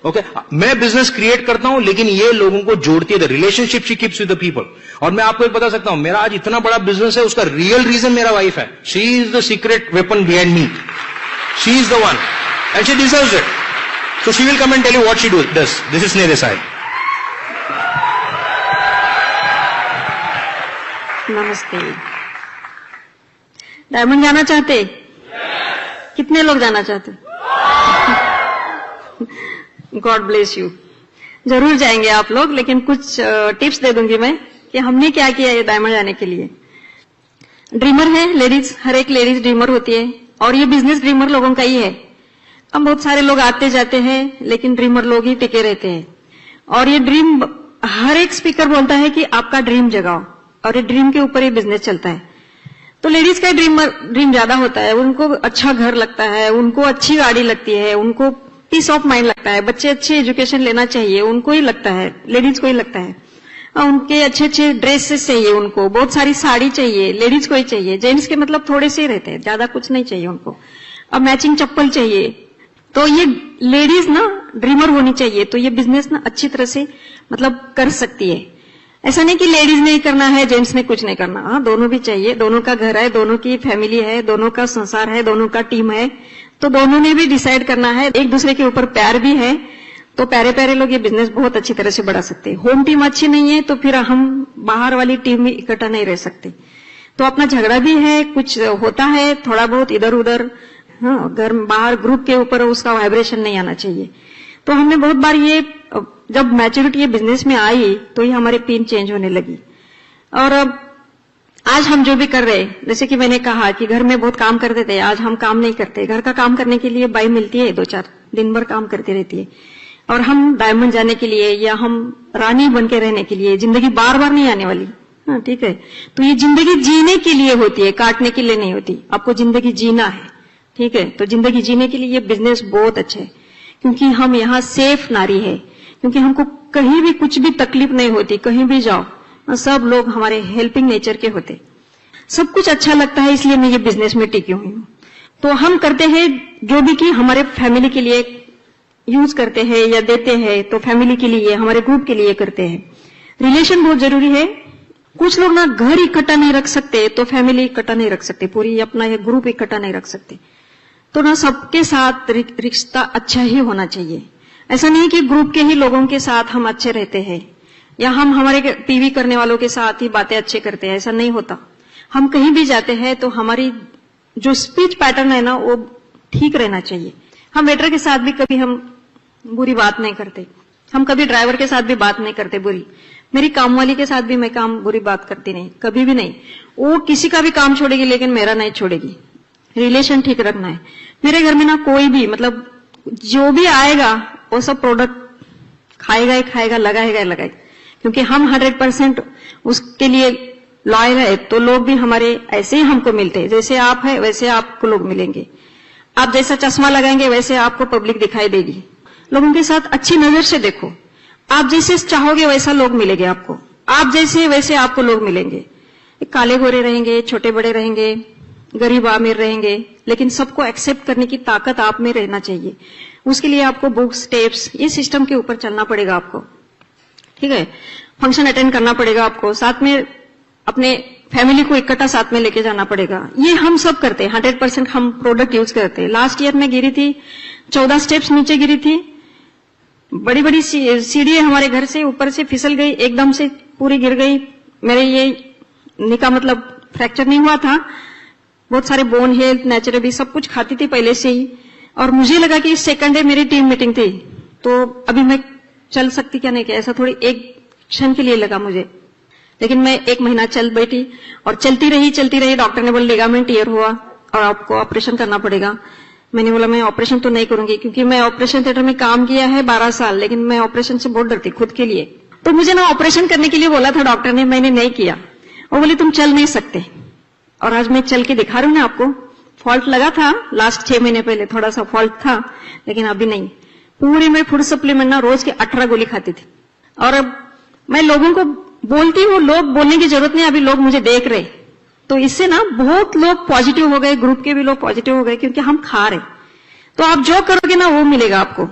Okay मैं बिजनेस क्रिएट करता हूं, लेकिन ये लोगों को जोड़ती है, the relationship she keeps with the people. और मैं आपको एक बता सकता हूं, मेरा आज इतना बड़ा बिजनेस है, उसका रियल रीजन मेरा वाइफ है। She is the secret weapon behind me, she is the one and she deserves it. So she will come and tell you what she does. This is Sneh Desai. नमस्ते। Diamond जाना चाहते? कितने लोग जाना चाहते? God bless you. जरूर जाएंगे आप लोग, लेकिन कुछ टिप्स दे दूंगी मैं कि हमने क्या किया है डायमंड जाने के लिए। ड्रीमर है लेडीज, हर एक लेडीज ड्रीमर होती है, और ये बिजनेस ड्रीमर लोगों का ही है। अब बहुत सारे लोग आते जाते हैं, लेकिन ड्रीमर लोग ही टिके रहते हैं। और ये ड्रीम, हर एक स्पीकर बोलता है कि आपका ड्रीम जगाओ, और ये ड्रीम के ऊपर ये बिजनेस चलता है। तो लेडीज का ड्रीम ज्यादा होता है, उनको अच्छा घर लगता है, उनको अच्छी गाड़ी लगती है, उनको पीस ऑफ माइंड लगता है, बच्चे अच्छे एजुकेशन लेना चाहिए, उनको ही लगता है, लेडीज को ही लगता है। उनके अच्छे अच्छे ड्रेसेस चाहिए, उनको बहुत सारी साड़ी चाहिए, लेडीज को ही चाहिए। जेंट्स के मतलब थोड़े से ही रहते हैं, ज्यादा कुछ नहीं चाहिए उनको। अब मैचिंग चप्पल चाहिए। तो ये लेडीज ना ड्रीमर होनी चाहिए, तो ये बिजनेस ना अच्छी तरह से मतलब कर सकती है। ऐसा नहीं कि लेडीज ने ही करना है, जेंट्स ने कुछ नहीं करना। हाँ, दोनों भी चाहिए, दोनों का घर है, दोनों की फैमिली है, दोनों का संसार है, दोनों का टीम है, तो दोनों ने भी डिसाइड करना है। एक दूसरे के ऊपर प्यार भी है, तो प्यारे प्यारे लोग ये बिजनेस बहुत अच्छी तरह से बढ़ा सकते हैं। होम टीम अच्छी नहीं है तो फिर हम बाहर वाली टीम में इकट्ठा नहीं रह सकते। तो अपना झगड़ा भी है, कुछ होता है थोड़ा बहुत इधर उधर, हाँ, घर बाहर ग्रुप के ऊपर उसका वाइब्रेशन नहीं आना चाहिए। तो हमने बहुत बार ये, जब मैच्योरिटी ये बिजनेस में आई तो ये हमारे पिन चेंज होने लगी। और आज हम जो भी कर रहे हैं, जैसे कि मैंने कहा कि घर में बहुत काम करते थे, आज हम काम नहीं करते। घर का काम करने के लिए बाई मिलती है, 2-4 दिन भर काम करती रहती है। और हम डायमंड जाने के लिए या हम रानी बन के रहने के लिए, जिंदगी बार बार नहीं आने वाली, हाँ ठीक है। तो ये जिंदगी जीने के लिए होती है, काटने के लिए नहीं होती। आपको जिंदगी जीना है, ठीक है। तो जिंदगी जीने के लिए ये बिजनेस बहुत अच्छा है, क्योंकि हम यहाँ सेफ नारी है, क्योंकि हमको कहीं भी कुछ भी तकलीफ नहीं होती। कहीं भी जाओ, सब लोग हमारे हेल्पिंग नेचर के होते, सब कुछ अच्छा लगता है, इसलिए मैं ये बिजनेस में टिकी हुई हूँ। तो हम करते हैं जो भी कि हमारे फैमिली के लिए यूज करते हैं या देते हैं, तो फैमिली के लिए, हमारे ग्रुप के लिए करते हैं। रिलेशन बहुत जरूरी है। कुछ लोग ना घर इकट्ठा नहीं रख सकते, तो फैमिली इकट्ठा नहीं रख सकते, पूरी अपना ये ग्रुप इकट्ठा नहीं रख सकते। तो ना सबके साथ रिश्ता अच्छा ही होना चाहिए। ऐसा नहीं कि ग्रुप के ही लोगों के साथ हम अच्छे रहते हैं या हम हमारे टीवी करने वालों के साथ ही बातें अच्छे करते हैं, ऐसा नहीं होता। हम कहीं भी जाते हैं तो हमारी जो स्पीच पैटर्न है ना, वो ठीक रहना चाहिए। हम वेटर के साथ भी कभी हम बुरी बात नहीं करते, हम कभी ड्राइवर के साथ भी बात नहीं करते बुरी। मेरी काम वाली के साथ भी मैं बुरी बात करती नहीं, कभी भी नहीं। वो किसी का भी काम छोड़ेगी, लेकिन मेरा नहीं छोड़ेगी। रिलेशन ठीक रखना है। मेरे घर में ना कोई भी मतलब जो भी आएगा वो सब प्रोडक्ट खाएगा ही खाएगा, लगाएगा ही लगाएगा, क्योंकि हम 100% उसके लिए लॉयल है। तो लोग भी हमारे ऐसे ही हमको मिलते हैं, जैसे आप है वैसे आपको लोग मिलेंगे। आप जैसा चश्मा लगाएंगे वैसे आपको पब्लिक दिखाई देगी। लोगों के साथ अच्छी नजर से देखो, आप जैसे चाहोगे वैसा लोग मिलेंगे आपको, आप जैसे वैसे आपको लोग मिलेंगे। काले गोरे रहेंगे, छोटे बड़े रहेंगे, गरीब अमीर रहेंगे, लेकिन सबको एक्सेप्ट करने की ताकत आप में रहना चाहिए। उसके लिए आपको बुक्स, टेप्स, ये सिस्टम के ऊपर चलना पड़ेगा आपको, ठीक है। फंक्शन अटेंड करना पड़ेगा आपको, साथ में अपने फैमिली को इकट्ठा साथ में लेके जाना पड़ेगा। ये हम सब करते हैं, 100% हम प्रोडक्ट यूज करते हैं। लास्ट ईयर में गिरी थी, 14 स्टेप्स नीचे गिरी थी, बड़ी बड़ी सीढ़ी हमारे घर से ऊपर से फिसल गई, एकदम से पूरी गिर गई। मेरे ये नी का मतलब फ्रैक्चर नहीं हुआ था, बहुत सारे बोन हेल्थ नेचुरली सब कुछ खाती थी पहले से ही, और मुझे लगा कि सेकंड डे मेरी टीम मीटिंग थी तो अभी मैं चल सकती क्या नहीं, क्या ऐसा थोड़ी एक क्षण के लिए लगा मुझे। लेकिन मैं 1 महीना चल बैठी और चलती रही। डॉक्टर ने बोला लिगामेंट टियर हुआ और आपको ऑपरेशन करना पड़ेगा। मैंने बोला मैं ऑपरेशन तो नहीं करूंगी, क्योंकि मैं ऑपरेशन थिएटर में काम किया है 12 साल, लेकिन मैं ऑपरेशन से बहुत डरती खुद के लिए। तो मुझे ना ऑपरेशन करने के लिए बोला था डॉक्टर ने, मैंने नहीं किया। वो बोली तुम चल नहीं सकते, और आज मैं चल के दिखा रही हूं ना आपको। फॉल्ट लगा था लास्ट 6 महीने पहले, थोड़ा सा फॉल्ट था, लेकिन अभी नहीं। पूरी मैं फूड सप्लीमेंट ना रोज के 18 गोली खाती थी। और अब मैं लोगों को बोलती हूँ, लोग बोलने की जरूरत नहीं, अभी लोग मुझे देख रहे, तो इससे ना बहुत लोग पॉजिटिव हो गए, ग्रुप के भी लोग पॉजिटिव हो गए, क्योंकि हम खा रहे। तो आप जो करोगे ना वो मिलेगा आपको,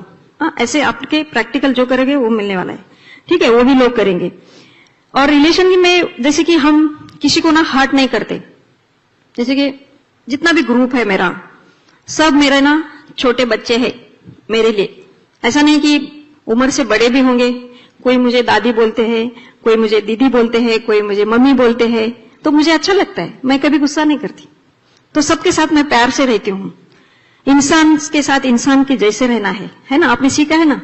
ऐसे आपके प्रैक्टिकल जो करोगे वो मिलने वाला है, ठीक है, वो भी लोग करेंगे। और रिलेशन में जैसे कि हम किसी को ना हर्ट नहीं करते, जैसे कि जितना भी ग्रुप है मेरा, सब मेरे ना छोटे बच्चे हैं मेरे लिए। ऐसा नहीं कि उम्र से बड़े भी होंगे, कोई मुझे दादी बोलते हैं, कोई मुझे दीदी बोलते हैं, कोई मुझे मम्मी बोलते हैं, तो मुझे अच्छा लगता है, मैं कभी गुस्सा नहीं करती। तो सबके साथ मैं प्यार से रहती हूँ। इंसान के साथ इंसान के जैसे रहना है ना, आपने सीखा है ना।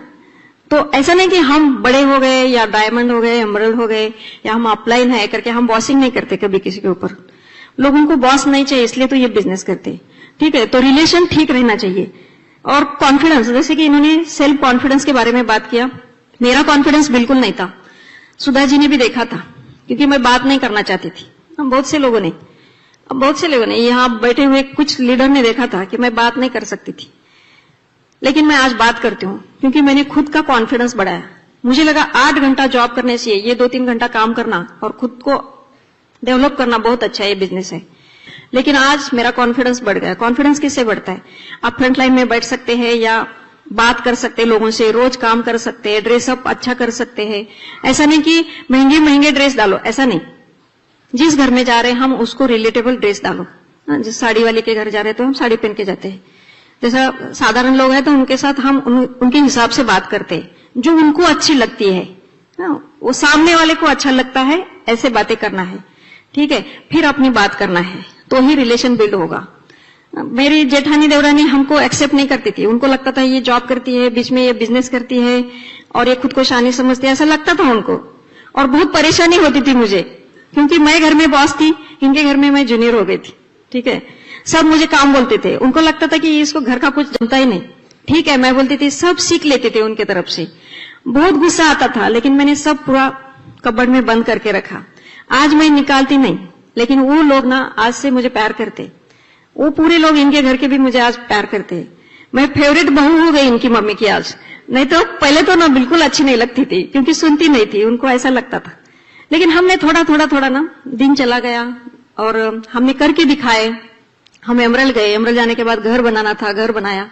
तो ऐसा नहीं कि हम बड़े हो गए या डायमंड हो गए, एमरल्ड हो गए, या हम अपलाइन है करके हम बॉसिंग नहीं करते कभी किसी के ऊपर। लोगों को बॉस नहीं चाहिए, इसलिए तो ये बिजनेस करते, ठीक है। तो रिलेशन ठीक रहना चाहिए। और कॉन्फिडेंस, जैसे कि इन्होंने सेल्फ कॉन्फिडेंस के बारे में बात किया, मेरा कॉन्फिडेंस बिल्कुल नहीं था। सुधा जी ने भी देखा था, क्योंकि मैं बात नहीं करना चाहती थी। बहुत से लोगों ने यहाँ बैठे हुए कुछ लीडर ने देखा था कि मैं बात नहीं कर सकती थी, लेकिन मैं आज बात करती हूँ, क्योंकि मैंने खुद का कॉन्फिडेंस बढ़ाया। मुझे लगा 8 घंटा जॉब करने से ये 2-3 घंटा काम करना और खुद को डेवलप करना बहुत अच्छा है, ये बिजनेस है। लेकिन आज मेरा कॉन्फिडेंस बढ़ गया। कॉन्फिडेंस किससे बढ़ता है? आप फ्रंट लाइन में बैठ सकते हैं या बात कर सकते हैं लोगों से, रोज काम कर सकते हैं, ड्रेसअप अच्छा कर सकते हैं। ऐसा नहीं कि महंगे ड्रेस डालो, ऐसा नहीं। जिस घर में जा रहे हैं हम उसको रिलेटेबल ड्रेस डालो। जिस साड़ी वाले के घर जा रहे हैं तो हम साड़ी पहन के जाते हैं। जैसा साधारण लोग हैं तो उनके साथ हम उनके हिसाब से बात करते हैं, जो उनको अच्छी लगती है, वो सामने वाले को अच्छा लगता है, ऐसे बातें करना है, ठीक है। फिर अपनी बात करना है, तो ही रिलेशन बिल्ड होगा। मेरी जेठानी देवरानी हमको एक्सेप्ट नहीं करती थी, उनको लगता था ये जॉब करती है, बीच में ये बिजनेस करती है और ये खुद को शानी समझती है, ऐसा लगता था उनको। और बहुत परेशानी होती थी मुझे, क्योंकि मैं घर में बॉस थी, इनके घर में मैं जूनियर हो गई थी, ठीक है। सब मुझे काम बोलते थे, उनको लगता था कि इसको घर का कुछ जमता ही नहीं, ठीक है। मैं बोलती थी, सब सीख लेते थे उनके तरफ से। बहुत गुस्सा आता था, लेकिन मैंने सब पूरा कबर्ड में बंद करके रखा। आज मैं निकालती नहीं, लेकिन वो लोग ना आज से मुझे प्यार करते। वो पूरे लोग इनके घर के भी मुझे आज प्यार करते। मैं फेवरेट बहू हो गई इनकी मम्मी की आज। नहीं तो पहले तो ना बिल्कुल अच्छी नहीं लगती थी, क्योंकि सुनती नहीं थी, उनको ऐसा लगता था। लेकिन हमने थोड़ा ना दिन चला गया और हमने करके दिखाए। हम एमरल्ड गए, एमरल्ड जाने के बाद घर बनाना था, घर बनाया।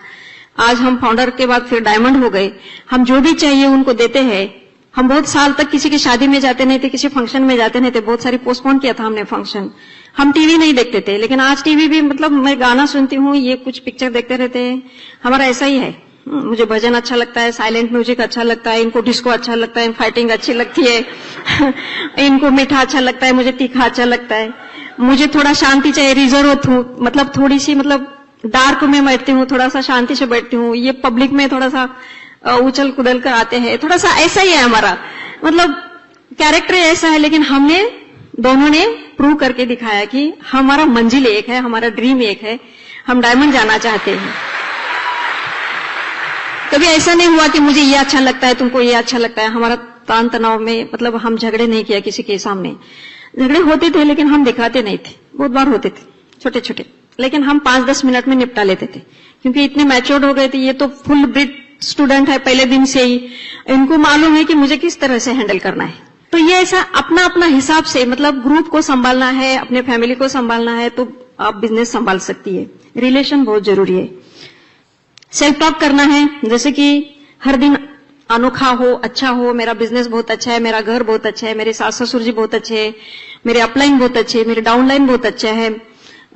आज हम फाउंडर के बाद फिर डायमंड हो गए। हम जो भी चाहिए उनको देते हैं। हम बहुत साल तक किसी की शादी में जाते नहीं थे, किसी फंक्शन में जाते नहीं थे, बहुत सारी पोस्टपोन किया था हमने फंक्शन। हम टीवी नहीं देखते थे, लेकिन आज टीवी भी, मतलब मैं गाना सुनती हूँ, ये कुछ पिक्चर देखते रहते हैं। हमारा ऐसा ही है। मुझे भजन अच्छा लगता है, साइलेंट म्यूजिक अच्छा लगता है, इनको डिस्को अच्छा लगता है, फाइटिंग अच्छी लगती है, इनको मीठा अच्छा लगता है, मुझे तीखा अच्छा लगता है। मुझे थोड़ा शांति चाहिए, रिजर्व हूँ, मतलब थोड़ी सी, मतलब डार्क में बैठती हूँ, थोड़ा सा शांति से बैठती हूँ। ये पब्लिक में थोड़ा सा उछल कुदल कर आते हैं, थोड़ा सा ऐसा ही है हमारा, मतलब कैरेक्टर ऐसा है। लेकिन हमने दोनों ने प्रूव करके दिखाया कि हमारा मंजिल एक है, हमारा ड्रीम एक है, हम डायमंड जाना चाहते हैं। कभी ऐसा नहीं हुआ कि मुझे ये अच्छा लगता है, तुमको ये अच्छा लगता है। हमारा तान तनाव में मतलब हम झगड़े नहीं किया किसी के सामने। झगड़े होते थे लेकिन हम दिखाते नहीं थे, बहुत बार होते थे छोटे छोटे, लेकिन हम 5-10 मिनट में निपटा लेते थे, क्योंकि इतने मैच्योर्ड हो गए थे। ये तो फुल ब्रिड स्टूडेंट है पहले दिन से ही, इनको मालूम है कि मुझे किस तरह से हैंडल करना है। तो ये ऐसा अपना अपना हिसाब से, मतलब ग्रुप को संभालना है, अपने फैमिली को संभालना है, तो आप बिजनेस संभाल सकती है। रिलेशन बहुत जरूरी है। सेल्फ टॉक करना है, जैसे कि हर दिन अनोखा हो, अच्छा हो, मेरा बिजनेस बहुत अच्छा है, मेरा घर बहुत अच्छा है, मेरे सास ससुर जी बहुत अच्छे हैं, मेरे अपलाइन बहुत अच्छे है, मेरे डाउनलाइन बहुत अच्छा है।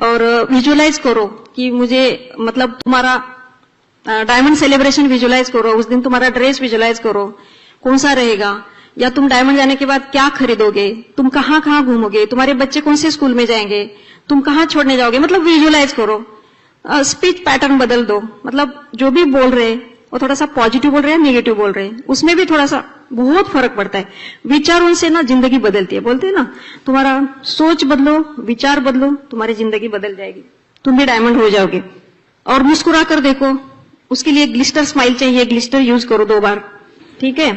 और विजुअलाइज करो कि मुझे मतलब तुम्हारा डायमंड सेलिब्रेशन विजुअलाइज करो, उस दिन तुम्हारा ड्रेस विजुअलाइज करो कौन सा रहेगा, या तुम डायमंड जाने के बाद क्या खरीदोगे, तुम कहाँ कहाँ घूमोगे, तुम्हारे बच्चे कौन से स्कूल में जाएंगे, तुम कहाँ छोड़ने जाओगे, मतलब विजुअलाइज करो। स्पीच पैटर्न बदल दो, मतलब जो भी बोल रहे वो थोड़ा सा पॉजिटिव बोल रहे हैं, नेगेटिव बोल रहे हैं, उसमें भी थोड़ा सा बहुत फर्क पड़ता है। विचारों से ना जिंदगी बदलती है, बोलते हैं ना, तुम्हारा सोच बदलो, विचार बदलो, तुम्हारी जिंदगी बदल जाएगी, तुम भी डायमंड हो जाओगे। और मुस्कुरा कर देखो, उसके लिए ग्लिस्टर स्माइल चाहिए, ग्लिस्टर यूज करो 2 बार, ठीक है।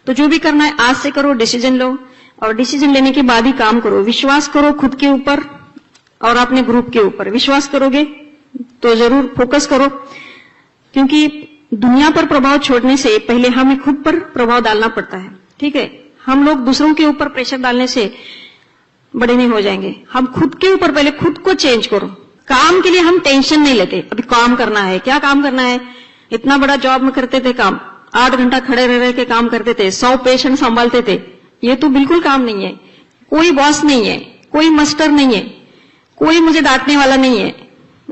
तो जो भी करना है आज से करो, डिसीजन लो, और डिसीजन लेने के बाद ही काम करो। विश्वास करो खुद के ऊपर और अपने ग्रुप के ऊपर। विश्वास करोगे तो जरूर फोकस करो, क्योंकि दुनिया पर प्रभाव छोड़ने से पहले हमें खुद पर प्रभाव डालना पड़ता है, ठीक है। हम लोग दूसरों के ऊपर प्रेशर डालने से बड़े नहीं हो जाएंगे। हम खुद के ऊपर पहले खुद को चेंज करो। काम के लिए हम टेंशन नहीं लेते, अभी काम करना है, क्या काम करना है, इतना बड़ा जॉब में करते थे काम, 8 घंटा खड़े रह के काम करते थे, 100 पेशेंट संभालते थे, ये तो बिल्कुल काम नहीं है। कोई बॉस नहीं है, कोई मास्टर नहीं है, कोई मुझे डांटने वाला नहीं है,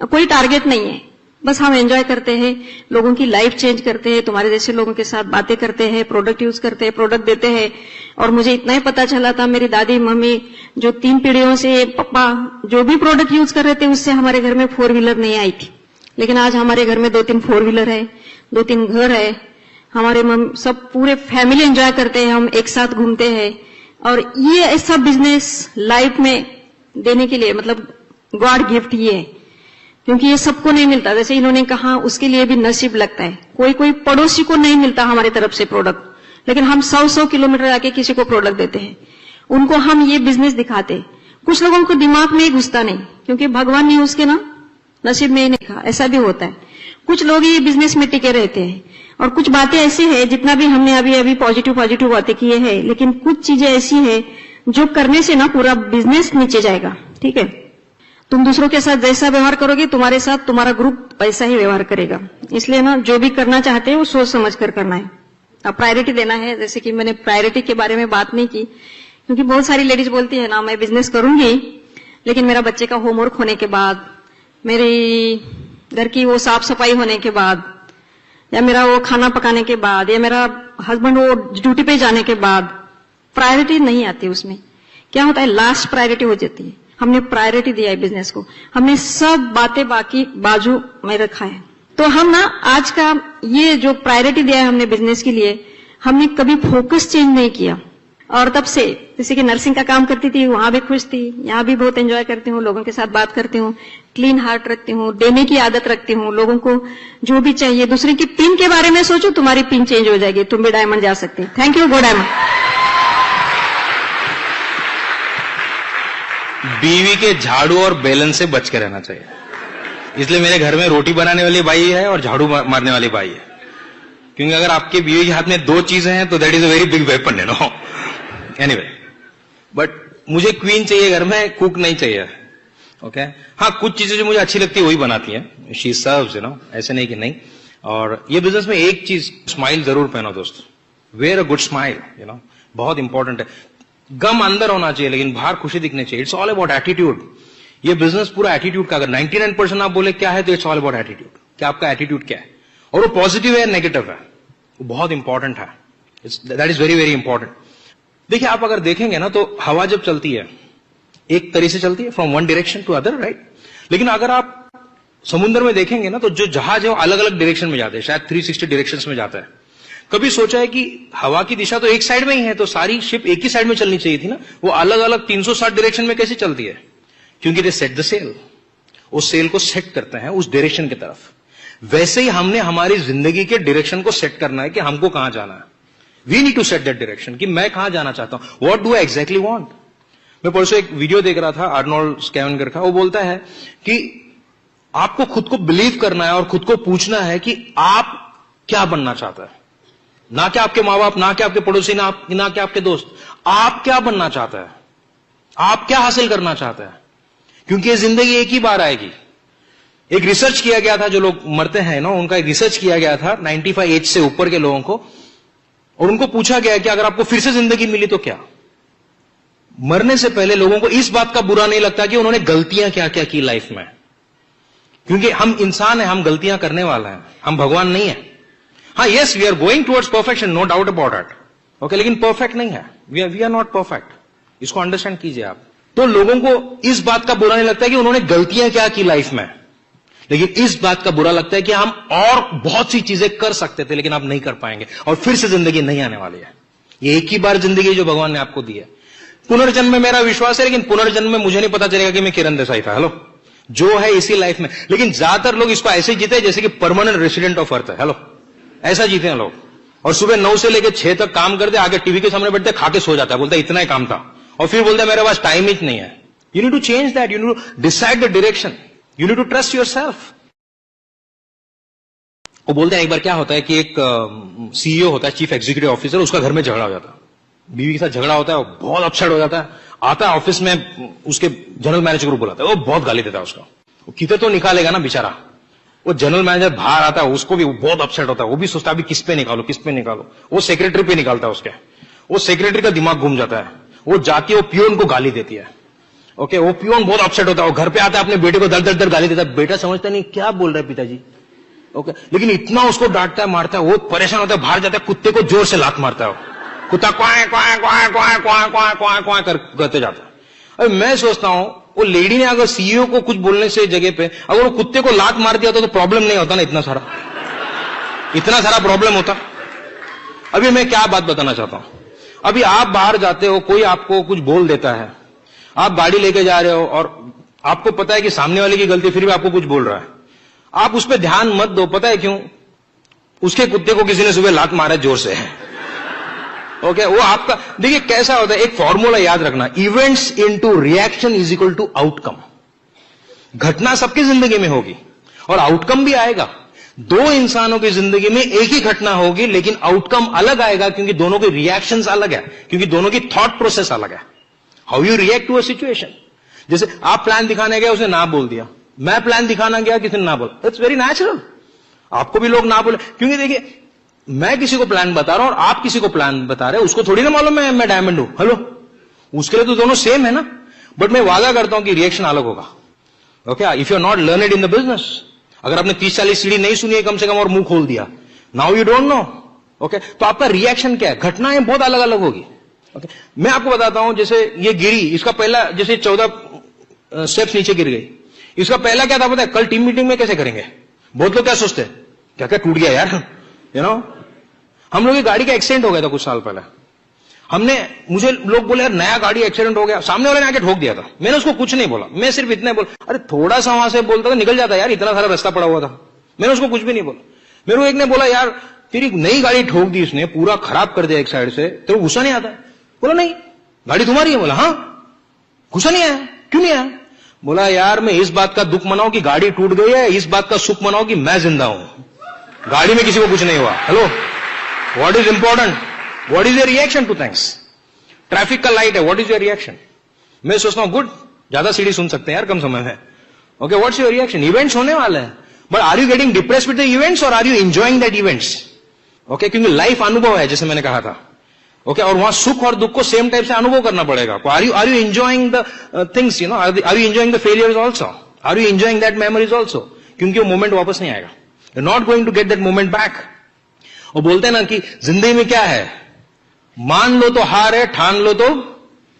कोई टारगेट नहीं है, बस हम एंजॉय करते हैं, लोगों की लाइफ चेंज करते हैं, तुम्हारे जैसे लोगों के साथ बातें करते हैं, प्रोडक्ट यूज करते हैं, प्रोडक्ट देते हैं। और मुझे इतना ही पता चला था, मेरी दादी मम्मी जो 3 पीढ़ियों से पापा जो भी प्रोडक्ट यूज कर रहे थे, उससे हमारे घर में 4 व्हीलर नहीं आई थी, लेकिन आज हमारे घर में 2-3 4 व्हीलर है, 2-3 घर है, हमारे सब पूरे फैमिली एंजॉय करते हैं, हम एक साथ घूमते हैं। और ये ऐसा बिजनेस लाइफ में देने के लिए मतलब गॉड गिफ्ट ये है, क्योंकि ये सबको नहीं मिलता। जैसे इन्होंने कहा, उसके लिए भी नसीब लगता है। कोई कोई पड़ोसी को नहीं मिलता हमारी तरफ से प्रोडक्ट, लेकिन हम 100-100 किलोमीटर आके किसी को प्रोडक्ट देते हैं, उनको हम ये बिजनेस दिखाते हैं। कुछ लोगों को दिमाग में ही घुसता नहीं, क्योंकि भगवान ने उसके ना नसीब में ही नहीं लिखा, ऐसा भी होता है। कुछ लोग ये बिजनेस में टिके रहते हैं, और कुछ बातें ऐसी है, जितना भी हमने अभी पॉजिटिव बातें किए हैं, लेकिन कुछ चीजें ऐसी है जो करने से ना पूरा बिजनेस नीचे जाएगा, ठीक है। तुम दूसरों के साथ जैसा व्यवहार करोगे, तुम्हारे साथ तुम्हारा ग्रुप वैसा ही व्यवहार करेगा। इसलिए ना जो भी करना चाहते हैं वो सोच समझ कर करना है, अब प्रायोरिटी देना है। जैसे कि मैंने प्रायोरिटी के बारे में बात नहीं की, क्योंकि बहुत सारी लेडीज बोलती है ना, मैं बिजनेस करूंगी लेकिन मेरा बच्चे का होमवर्क होने के बाद, मेरी घर की वो साफ सफाई होने के बाद, या मेरा वो खाना पकाने के बाद, या मेरा हस्बैंड वो ड्यूटी पे जाने के बाद, प्रायोरिटी नहीं आती। उसमें क्या होता है, लास्ट प्रायोरिटी हो जाती है। हमने प्रायोरिटी दिया है बिजनेस को, हमने सब बातें बाकी बाजू में रखा है। तो हम ना आज का ये जो प्रायोरिटी दिया है हमने बिजनेस के लिए, हमने कभी फोकस चेंज नहीं किया। और तब से जैसे कि नर्सिंग का काम करती थी, वहां भी खुश थी, यहाँ भी बहुत एंजॉय करती हूँ, लोगों के साथ बात करती हूँ, क्लीन हार्ट रखती हूँ, देने की आदत रखती हूँ, लोगों को जो भी चाहिए। दूसरे की पिन के बारे में सोचो, तुम्हारी पिन चेंज हो जाएगी, तुम भी डायमंड जा सकते। Thank you, go diamond. बीवी के झाड़ू और बेलन से बच के रहना चाहिए, इसलिए मेरे घर में रोटी बनाने वाली बाई है और झाड़ू मारने वाली बाई है, क्योंकि अगर आपके बीवी के हाथ में 2 चीजें हैं तो that is a very big weapon, you know. Anyway, but मुझे क्वीन चाहिए घर में, कुक नहीं चाहिए, ओके। हाँ, कुछ चीजें जो मुझे अच्छी लगती है वही बनाती है, शी सर्व्स, यू नो, ऐसे नहीं कि नहीं। और ये बिजनेस में एक चीज, स्माइल जरूर पहनो दोस्त, wear a good smile, you know, बहुत इंपॉर्टेंट है। गम अंदर होना चाहिए लेकिन बाहर खुशी दिखनी चाहिए। It's all about attitude. ये बिजनेस पूरा एटीट्यूड का, अगर 99% आप बोले क्या है, तो इट्स ऑल अबाउट एटीट्यूड, क्या आपका एटीट्यूड क्या है, और वो पॉजिटिव है नेगेटिव है, वो बहुत इंपॉर्टेंट है। That is very very important. देखिए, आप अगर देखेंगे ना, तो हवा जब चलती है एक तरीके से चलती है, from one direction to other, right. लेकिन अगर आप समुद्र में देखेंगे ना, तो जो जहाज है वो अलग अलग डायरेक्शन में जाते हैं, शायद 360 डायरेक्शन में जाता है। कभी सोचा है कि हवा की दिशा तो एक साइड में ही है, तो सारी शिप एक ही साइड में चलनी चाहिए थी ना, वो अलग अलग 360 डायरेक्शन में कैसे चलती है? क्योंकि दे सेट द सेल, उस सेल को सेट करते हैं उस डायरेक्शन की तरफ, वैसे ही हमने हमारी जिंदगी के डायरेक्शन को सेट करना है कि हमको कहां जाना है. We need to set that direction कि मैं कहां जाना चाहता हूं. What do I exactly want. मैं परसों एक वीडियो देख रहा था आर्नोल्ड स्कैवेंगर का. वो बोलता है कि आपको खुद को बिलीव करना है और खुद को पूछना है कि आप क्या बनना चाहता है. ना कि आपके मां बाप, ना कि आपके पड़ोसी, ना कि आपके दोस्त. आप क्या बनना चाहता है, आप क्या हासिल करना चाहता है. क्योंकि ये जिंदगी एक ही बार आएगी. एक रिसर्च किया गया था, जो लोग मरते हैं ना, उनका एक रिसर्च किया गया था 95 एज से ऊपर के लोगों को, और उनको पूछा गया कि अगर आपको फिर से जिंदगी मिली तो क्या. मरने से पहले लोगों को इस बात का बुरा नहीं लगता कि उन्होंने गलतियां क्या क्या की लाइफ में. क्योंकि हम इंसान हैं, हम गलतियां करने वाले हैं, हम भगवान नहीं है. हाँ, yes, we are going towards perfection, no doubt about it. Okay, लेकिन परफेक्ट नहीं है. We are not perfect. इसको अंडरस्टैंड कीजिए आप. तो लोगों को इस बात का बुरा नहीं लगता कि उन्होंने गलतियां क्या की लाइफ में, लेकिन इस बात का बुरा लगता है कि हम और बहुत सी चीजें कर सकते थे लेकिन आप नहीं कर पाएंगे, और फिर से जिंदगी नहीं आने वाली है. ये एक ही बार जिंदगी जो भगवान ने आपको दी है. पुनर्जन्म में मेरा विश्वास है, लेकिन पुनर्जन्म में मुझे नहीं पता चलेगा कि मैं किरण देसाई था. हेलो, जो है इसी लाइफ में. लेकिन ज्यादातर लोग इसको ऐसे जीते जैसे कि परमानेंट रेसिडेंट ऑफ अर्थ है. हेलो, ऐसा जीते हैं लोग. और सुबह 9 से लेकर 6 तक काम करते, आगे टीवी के सामने बैठते, खा के सो जाता है, बोलता है इतना ही काम था, और फिर बोलता है मेरे पास टाइम ही नहीं है. You need to change that. You need to decide the direction. You need to trust yourself. वो बोलते हैं एक बार क्या होता है कि एक सीईओ होता है, चीफ एग्जीक्यूटिव ऑफिसर, उसका घर में झगड़ा हो जाता है. बीवी के साथ झगड़ा होता है, वो बहुत अपसेट हो जाता है. आता है ऑफिस में, उसके जनरल मैनेजर को बुलाता है, वो बहुत गाली देता है उसको. वो कितने तो निकालेगा ना बेचारा. वो जनरल मैनेजर बाहर आता है, उसको भी बहुत अपसेट होता है. वो भी सोचता है अभी किस पे निकालो, किस पे निकालो. वो सेक्रेटरी पे निकालता है उसके. वो सेक्रेटरी का दिमाग घूम जाता है. वो जाके वो पियोन को गाली देती है. ओके, वो पियोन बहुत अपसेट होता है. वो घर पे आता है, अपने बेटे को दर दर दर गाली देता है. बेटा समझता नहीं क्या बोल रहे पिताजी. ओके, लेकिन इतना उसको डांटता है, मारता है, वो परेशान होता है, बाहर जाता है, कुत्ते को जोर से लात मारता है. कुत्ता क्वां क्वां क्वां क्वां क्वां क्वां क्वां क्वां करते जाता है. अरे मैं सोचता हूं, वो लेडी ने अगर सीईओ को कुछ बोलने से जगह पे अगर वो कुत्ते को लात मार दिया तो प्रॉब्लम नहीं होता ना, इतना सारा प्रॉब्लम होता. अभी मैं क्या बात बताना चाहता हूं. अभी आप बाहर जाते हो, कोई आपको कुछ बोल देता है, आप गाड़ी लेके जा रहे हो और आपको पता है कि सामने वाले की गलती, फिर भी आपको कुछ बोल रहा है. आप उस पर ध्यान मत दो. पता है क्यों? उसके कुत्ते को किसी ने सुबह लात मारा जोर से. ओके, वो आपका देखिए कैसा होता है. एक फॉर्मूला याद रखना, events into reaction is equal to outcome. घटना सबकी जिंदगी में होगी और आउटकम भी आएगा. दो इंसानों की जिंदगी में एक ही घटना होगी, लेकिन आउटकम अलग आएगा, क्योंकि दोनों के रिएक्शंस अलग है, क्योंकि दोनों की थॉट प्रोसेस अलग है. How you react to a situation. जैसे आप प्लान दिखाने गए, उसने ना बोल दिया. मैं प्लान दिखाना गया, किसी ने ना बोला. It's very natural. आपको भी लोग ना बोले, क्योंकि देखिए मैं किसी को प्लान बता रहा हूं और आप किसी को प्लान बता रहे हैं, उसको थोड़ी ना मालूम है मैं डायमंड हूं. हेलो, उसके लिए तो दोनों सेम है ना. बट मैं वादा करता हूं कि रिएक्शन अलग होगा. Okay, if you are not learned in the business, अगर आपने 30-40 सीढ़ी नहीं सुनी है कम से कम और मुंह खोल दिया, now you don't know. Okay, तो आपका रिएक्शन क्या है. घटनाएं बहुत अलग अलग होगी. ओके, मैं आपको बताता हूं, जैसे ये गिरी, इसका पहला जैसे 14 स्टेप्स नीचे गिर गई, इसका पहला क्या था पता है? कल टीम मीटिंग में कैसे करेंगे. बहुत लोग क्या सोचते हैं, क्या क्या टूट गया यार, यू नो. हम लोग की गाड़ी का एक्सीडेंट हो गया था कुछ साल पहले. मुझे लोग बोले यार नया गाड़ी एक्सीडेंट हो गया, सामने वाले ने आके ठोक दिया था. मैंने उसको कुछ नहीं बोला, मैं सिर्फ इतना बोला, अरे थोड़ा सा वहां से बोलता था निकल जाता यार, इतना सारा रास्ता पड़ा हुआ था. मैंने उसको कुछ भी नहीं बोला. मेरे को एक ने बोला यार तेरी नई गाड़ी ठोक दी इसने, पूरा खराब कर दिया एक साइड से, तेरे को गुस्सा नहीं आता. बोला नहीं, गाड़ी तुम्हारी है. बोला हाँ. गुस्सा नहीं आया. क्यों नहीं आया? बोला यार मैं इस बात का दुख मनाऊं कि गाड़ी टूट गई है, इस बात का सुख मनाऊं कि मैं जिंदा हूं, गाड़ी में किसी को कुछ नहीं हुआ. Hello, what is important? What is your reaction two things. Traffic का लाइट है, व्हाट इज योर रिएक्शन? मैं सोचता हूं गुड, ज्यादा सीढ़ी सुन सकते हैं यार कम समय में. Okay, what's your reaction? Events होने वाले हैं, but are you getting depressed with the events और are you enjoying that events. Okay, क्योंकि लाइफ अनुभव है जैसे मैंने कहा था. ओके, और वहां सुख और दुख को सेम टाइप से अनुभव करना पड़ेगा. Are you enjoying the things, you know, are you enjoying the failures also, are you enjoying that memories also. क्योंकि वो मोमेंट वापस नहीं आएगा. You are not going to get that moment back. वो बोलते हैं ना कि जिंदगी में क्या है, मान लो तो हार है, ठान लो तो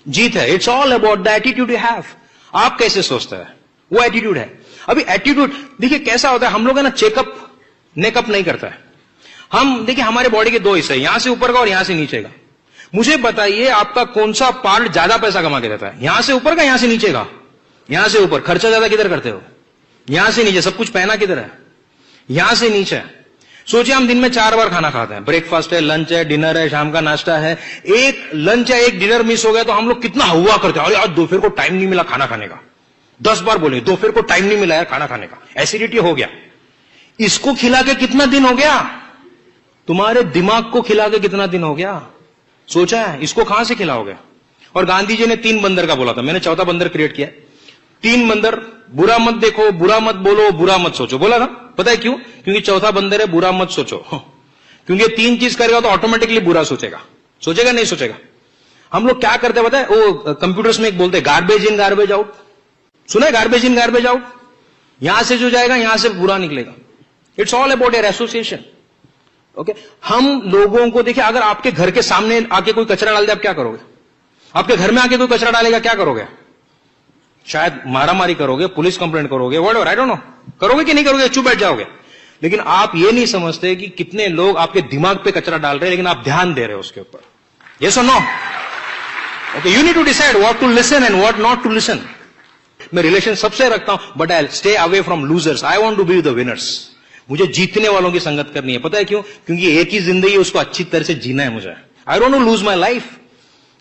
जीत है. It's all about the attitude you have. आप कैसे सोचते हैं, वो एटीट्यूड है. अभी एटीट्यूड देखिए कैसा होता है, हम लोग है ना चेकअप नेकअप नहीं करता है. हम देखिए हमारे बॉडी के दो हिस्से, यहां से ऊपर का और यहां से नीचे का. मुझे बताइए आपका कौन सा पार्ट ज्यादा पैसा कमा के देता है, यहां से ऊपर का, यहां से नीचे का? यहां से ऊपर. खर्चा ज्यादा किधर करते हो? यहां से नीचे सब कुछ पहना किधर है? यहां से नीचे। सोचिए हम दिन में 4 बार खाना खाते हैं, ब्रेकफास्ट है, लंच है, डिनर है, शाम का नाश्ता है। एक लंच या एक डिनर मिस हो गया तो हम लोग कितना हुआ करते हैं, अरे आज दोपहर को टाइम नहीं मिला खाना खाने का। 10 बार बोले दोपहर को टाइम नहीं मिला यार खाना खाने का, एसिडिटी हो गया। इसको खिला के कितना दिन हो गया? तुम्हारे दिमाग को खिला के कितना दिन हो गया? सोचा है? इसको कहां से खिलाओगे? और गांधी जी ने 3 बंदर का बोला था, मैंने चौथा बंदर क्रिएट किया। 3 बंदर, बुरा मत देखो, बुरा मत बोलो, बुरा मत सोचो, बोला था। पता है क्यों? क्योंकि चौथा बंदर है बुरा मत सोचो। क्योंकि 3 चीज करेगा तो ऑटोमेटिकली बुरा सोचेगा। सोचेगा नहीं सोचेगा? हम लोग क्या करते हैं पता है? वो कंप्यूटर्स में एक बोलते हैं गार्बेज इन गार्बेज आउट। सुना है गार्बेज इन गार्बेज आउट? यहां से जो जाएगा यहां से बुरा निकलेगा। It's all about your association. Okay, हम लोगों को देखिए, अगर आपके घर के सामने आके कोई कचरा डाल दे, आप क्या करोगे? आपके घर में आके कोई कचरा डालेगा, क्या करोगे? शायद मारामारी करोगे, पुलिस कंप्लेंट करोगे, व्हाटएवर, आई डोंट नो, करोगे कि नहीं करोगे, चुप बैठ जाओगे। लेकिन आप ये नहीं समझते कि कितने लोग आपके दिमाग पे कचरा डाल रहे हैं, लेकिन आप ध्यान दे रहे हो उसके ऊपर। यस और no? Okay, you need to decide what to listen and what not to listen. मैं रिलेशन सबसे रखता हूं, but I stay away from losers. I want to be the winners. मुझे जीतने वालों की संगत करनी है। पता है क्यों? क्योंकि एक ही जिंदगी, उसको अच्छी तरह से जीना है मुझे। I don't want to lose my life.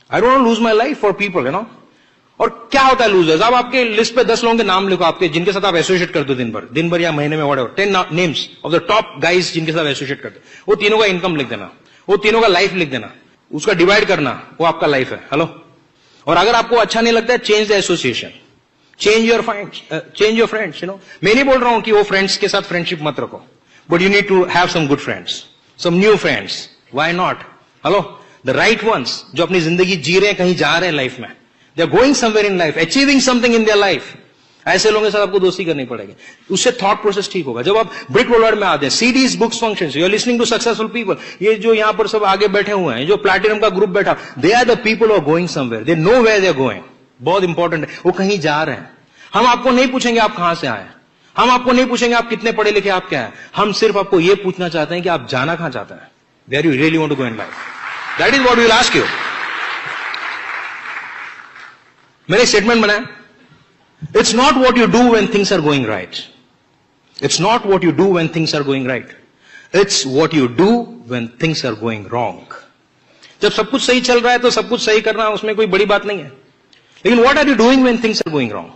I don't want to lose my life for people, you know. और क्या होता है लूजर्स? अब आपके लिस्ट पे 10 लोगों के नाम लिखो, आपके जिनके साथ आप एसोसिएट करते हो दिन भर या महीने में, whatever, 10 names of the top guys जिनके साथ एसोसिएट करते हो। वो तीनों का इनकम लिख देना, वो तीनों का लाइफ लिख देना, उसका डिवाइड करना, वो आपका लाइफ है। हेलो? और अगर आपको अच्छा नहीं लगता है, change the association, change your friends, you know. मैं नहीं बोल रहा हूं कि वो फ्रेंड्स के साथ फ्रेंडशिप मत रखो, but you need to have some good friends, some new friends. Why not? Hello? The right ones, जो अपनी जिंदगी जी रहे हैं, कहीं जा रहे हैं लाइफ में, they are going somewhere in life, achieving something in their life. ऐसे लोगों के साथ आपको दोस्ती करनी पड़ेगी, उससे थॉट प्रोसेस ठीक होगा। जब आप ब्रिक वर्ल्ड में आते हैं, CDs, books, functions, you are listening to successful people. ये जो यहां पर सब आगे बैठे हुए हैं, जो प्लैटिनम का ग्रुप बैठा, they are the people who are going somewhere, they know where they are going. बहुत इंपॉर्टेंट है, वो कहीं जा रहे हैं। हम आपको नहीं पूछेंगे आप कहां से आए, हम आपको नहीं पूछेंगे आप कितने पढ़े लिखे, आप क्या है। हम सिर्फ आपको यह पूछना चाहते हैं कि आप जाना कहां चाहते हैं, where you really want to go in life. That is what we will ask you. मैंने स्टेटमेंट बनाया, it's not what you do when things are going right, it's not what you do when things are going right, it's what you do when things are going wrong. जब सब कुछ सही चल रहा है तो सब कुछ सही करना, उसमें कोई बड़ी बात नहीं है। लेकिन what are you doing when things are going wrong?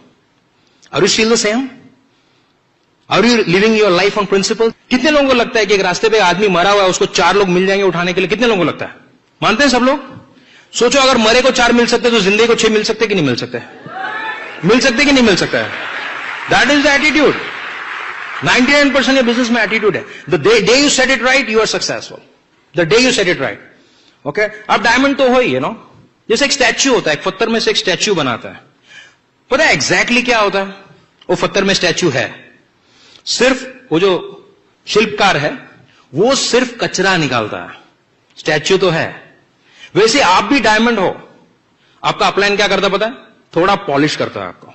Are you still the same? Are you living your life on principle? कितने लोगों को लगता है कि एक रास्ते पे आदमी मरा हुआ है, उसको 4 लोग मिल जाएंगे उठाने के लिए? कितने लोगों को लगता है? मानते हैं सब लोग? सोचो, अगर मरे को 4 मिल सकते तो जिंदगी को 6 मिल सकते कि नहीं मिल सकते? मिल सकते कि नहीं मिल सकता है? That is the attitude. 99% business में एटीट्यूड है। The day you set it right, you are successful. The day you set it right. Okay, अब डायमंड तो हो ही, यू नो। जैसे एक स्टैच्यू होता है, एक पत्थर में से एक स्टैच्यू बनाता है। पता है एग्जैक्टली क्या होता है? वो पत्थर में स्टैच्यू है, सिर्फ वो जो शिल्पकार है वो सिर्फ कचरा निकालता है, स्टैच्यू तो है। वैसे आप भी डायमंड हो। आपका अपलाइन क्या करता पता है? थोड़ा पॉलिश करता है आपको।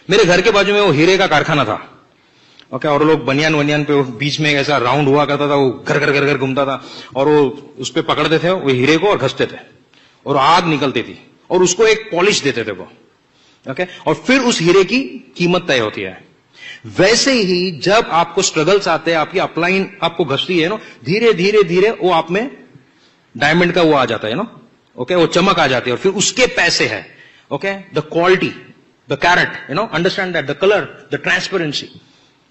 मेरे घर के बाजू में वो हीरे का कारखाना था, ओके, और लोग बनियान वनियान पे बीच में ऐसा राउंड हुआ करता था, वो घर घर घर घर घूमता था, और वो उस पे पकड़ते थे वो हीरे को और घसते थे, और आग निकलती थी, और उसको एक पॉलिश देते थे वो, ओके, और फिर उस हीरे की कीमत तय होती है। वैसे ही जब आपको स्ट्रगल्स आते हैं, आपकी अपलाइन आपको घसती है, धीरे धीरे धीरे वो आप में डायमंड का वो आ जाता है, ओके, वो चमक आ जाती है, और फिर उसके पैसे है, okay, the quality, the carat, understand that, the colour, the transparency,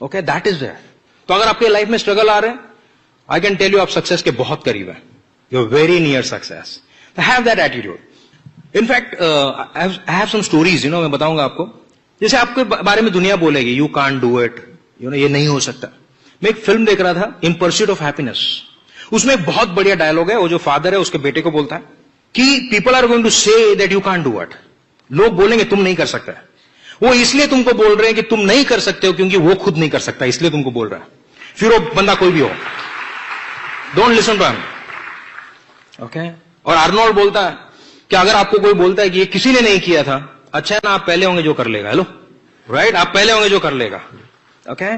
okay, that is there. तो अगर आपके लाइफ में स्ट्रगल आ रहे हैं, आई कैन टेल यू आप सक्सेस के बहुत करीब है, you are very near success. Have that attitude. In fact I have some stories, मैं बताऊंगा आपको। जैसे आपके बारे में दुनिया बोलेगी यू कांट डू इट, ये नहीं हो सकता। मैं एक फिल्म देख रहा था, इन परस्यूट ऑफ हैप्पीनेस। उसमें एक बहुत बढ़िया डायलॉग है, वो जो फादर है उसके बेटे को बोलता है कि people are going to say that you can't do it. लोग बोलेंगे तुम नहीं कर सकते, वो इसलिए तुमको बोल रहे हैं कि तुम नहीं कर सकते हो क्योंकि वो खुद नहीं कर सकता, इसलिए तुमको बोल रहा है। फिर वो बंदा कोई भी हो, don't listen to him, okay. और आर्नोल्ड बोलता है कि अगर आपको कोई बोलता है कि ये किसी ने नहीं किया था, अच्छा है ना, आप पहले होंगे जो कर लेगा। हेलो, राइट, आप पहले होंगे जो कर लेगा, ओके।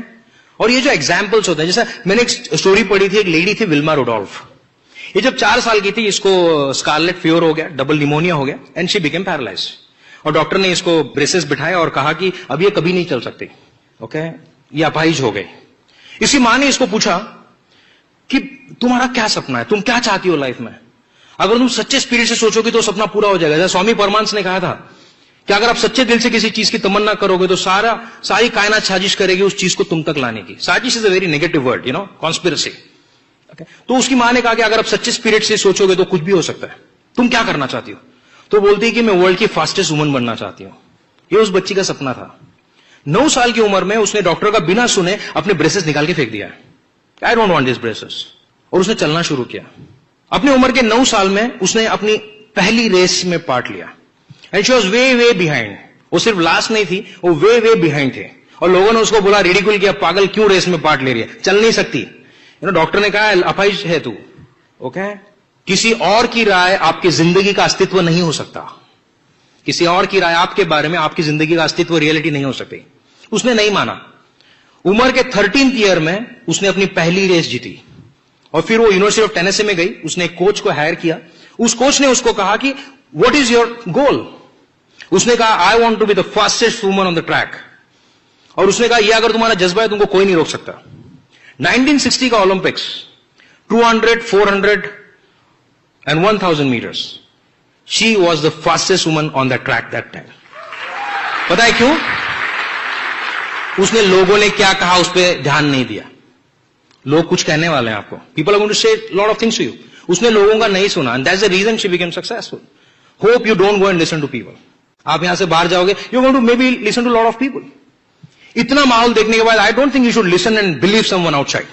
और ये जो एग्जाम्पल्स होते हैं, जैसे मैंने एक स्टोरी पढ़ी थी, एक लेडी थी विल्मा रुडोल्फ। ये जब 4 साल की थी, इसको स्कारलेट फीवर हो गया, डबल निमोनिया हो गया, एंड शी बिकेम पैरालाइज्ड। और डॉक्टर ने इसको ब्रेसेस बिठाया और कहा कि अब ये कभी नहीं चल सकती, ओके, ये अपाहिज हो गए। इसी मां ने इसको पूछा कि तुम्हारा क्या सपना है, तुम क्या चाहती हो लाइफ में? अगर तुम सच्चे स्पिरिट से सोचोगे तो सपना पूरा हो जाएगा। जैसे स्वामी परमांस ने कहा था कि अगर आप सच्चे दिल से किसी चीज की तमन्ना करोगे तो सारी कायनात साजिश करेगी उस चीज को तुम तक लाने की। साजिश is a very negative word, conspiracy. तो उसकी मां ने कहा कि अगर आप सच्चे स्पिरिट से सोचोगे तो कुछ भी हो सकता है, तुम क्या करना चाहती हो? तो बोलती है कि मैं वर्ल्ड की फास्टेस्ट वुमन बनना चाहती हूं। ये उस बच्ची का सपना था। 9 साल की उम्र में उसने डॉक्टर का बिना सुने अपने ब्रेसेस निकाल के फेंक दिया। आई डोंट वांट दिस ब्रेसेस। और उसने चलना शुरू किया। अपनी उम्र के 9 साल में उसने अपनी पहली रेस में पार्ट लिया and she was way behind. वो सिर्फ लास्ट नहीं थी, वो वे बिहाइंड थे। और लोगों ने उसको बोला, रिडिकुल किया, पागल क्यों रेस में पार्ट ले रही है, चल नहीं सकती। डॉक्टर ने कहा अपाहिज है तू। ओके, किसी और की राय आपकी जिंदगी का अस्तित्व नहीं हो सकता। किसी और की राय आपके बारे में आपकी जिंदगी का अस्तित्व, रियलिटी नहीं हो सकती। उसने नहीं माना। उम्र के 13th ईयर में उसने अपनी पहली रेस जीती और फिर वो यूनिवर्सिटी ऑफ टेनेसी में गई। उसने एक कोच को हायर किया। उस कोच ने उसको कहा कि व्हाट इज योर गोल? उसने कहा I want to be the fastest woman on the track. और उसने कहा, यह अगर तुम्हारा जज्बा है तुमको कोई नहीं रोक सकता। 1960 का Olympics 200, 400 and 1000 meters. She was the fastest woman on that track that time. पता है क्यों? उसने लोगों ने क्या कहा उस पर ध्यान नहीं दिया। लोग कुछ कहने वाले हैं आपको, people are going to say lot of things to you. उसने लोगों का नहीं सुना and that's the reason she became successful. Hope you don't go and listen to people. आप यहां से बाहर जाओगे, you going to maybe listen to lot of people. इतना माहौल देखने के बाद I don't think you should listen and believe someone outside.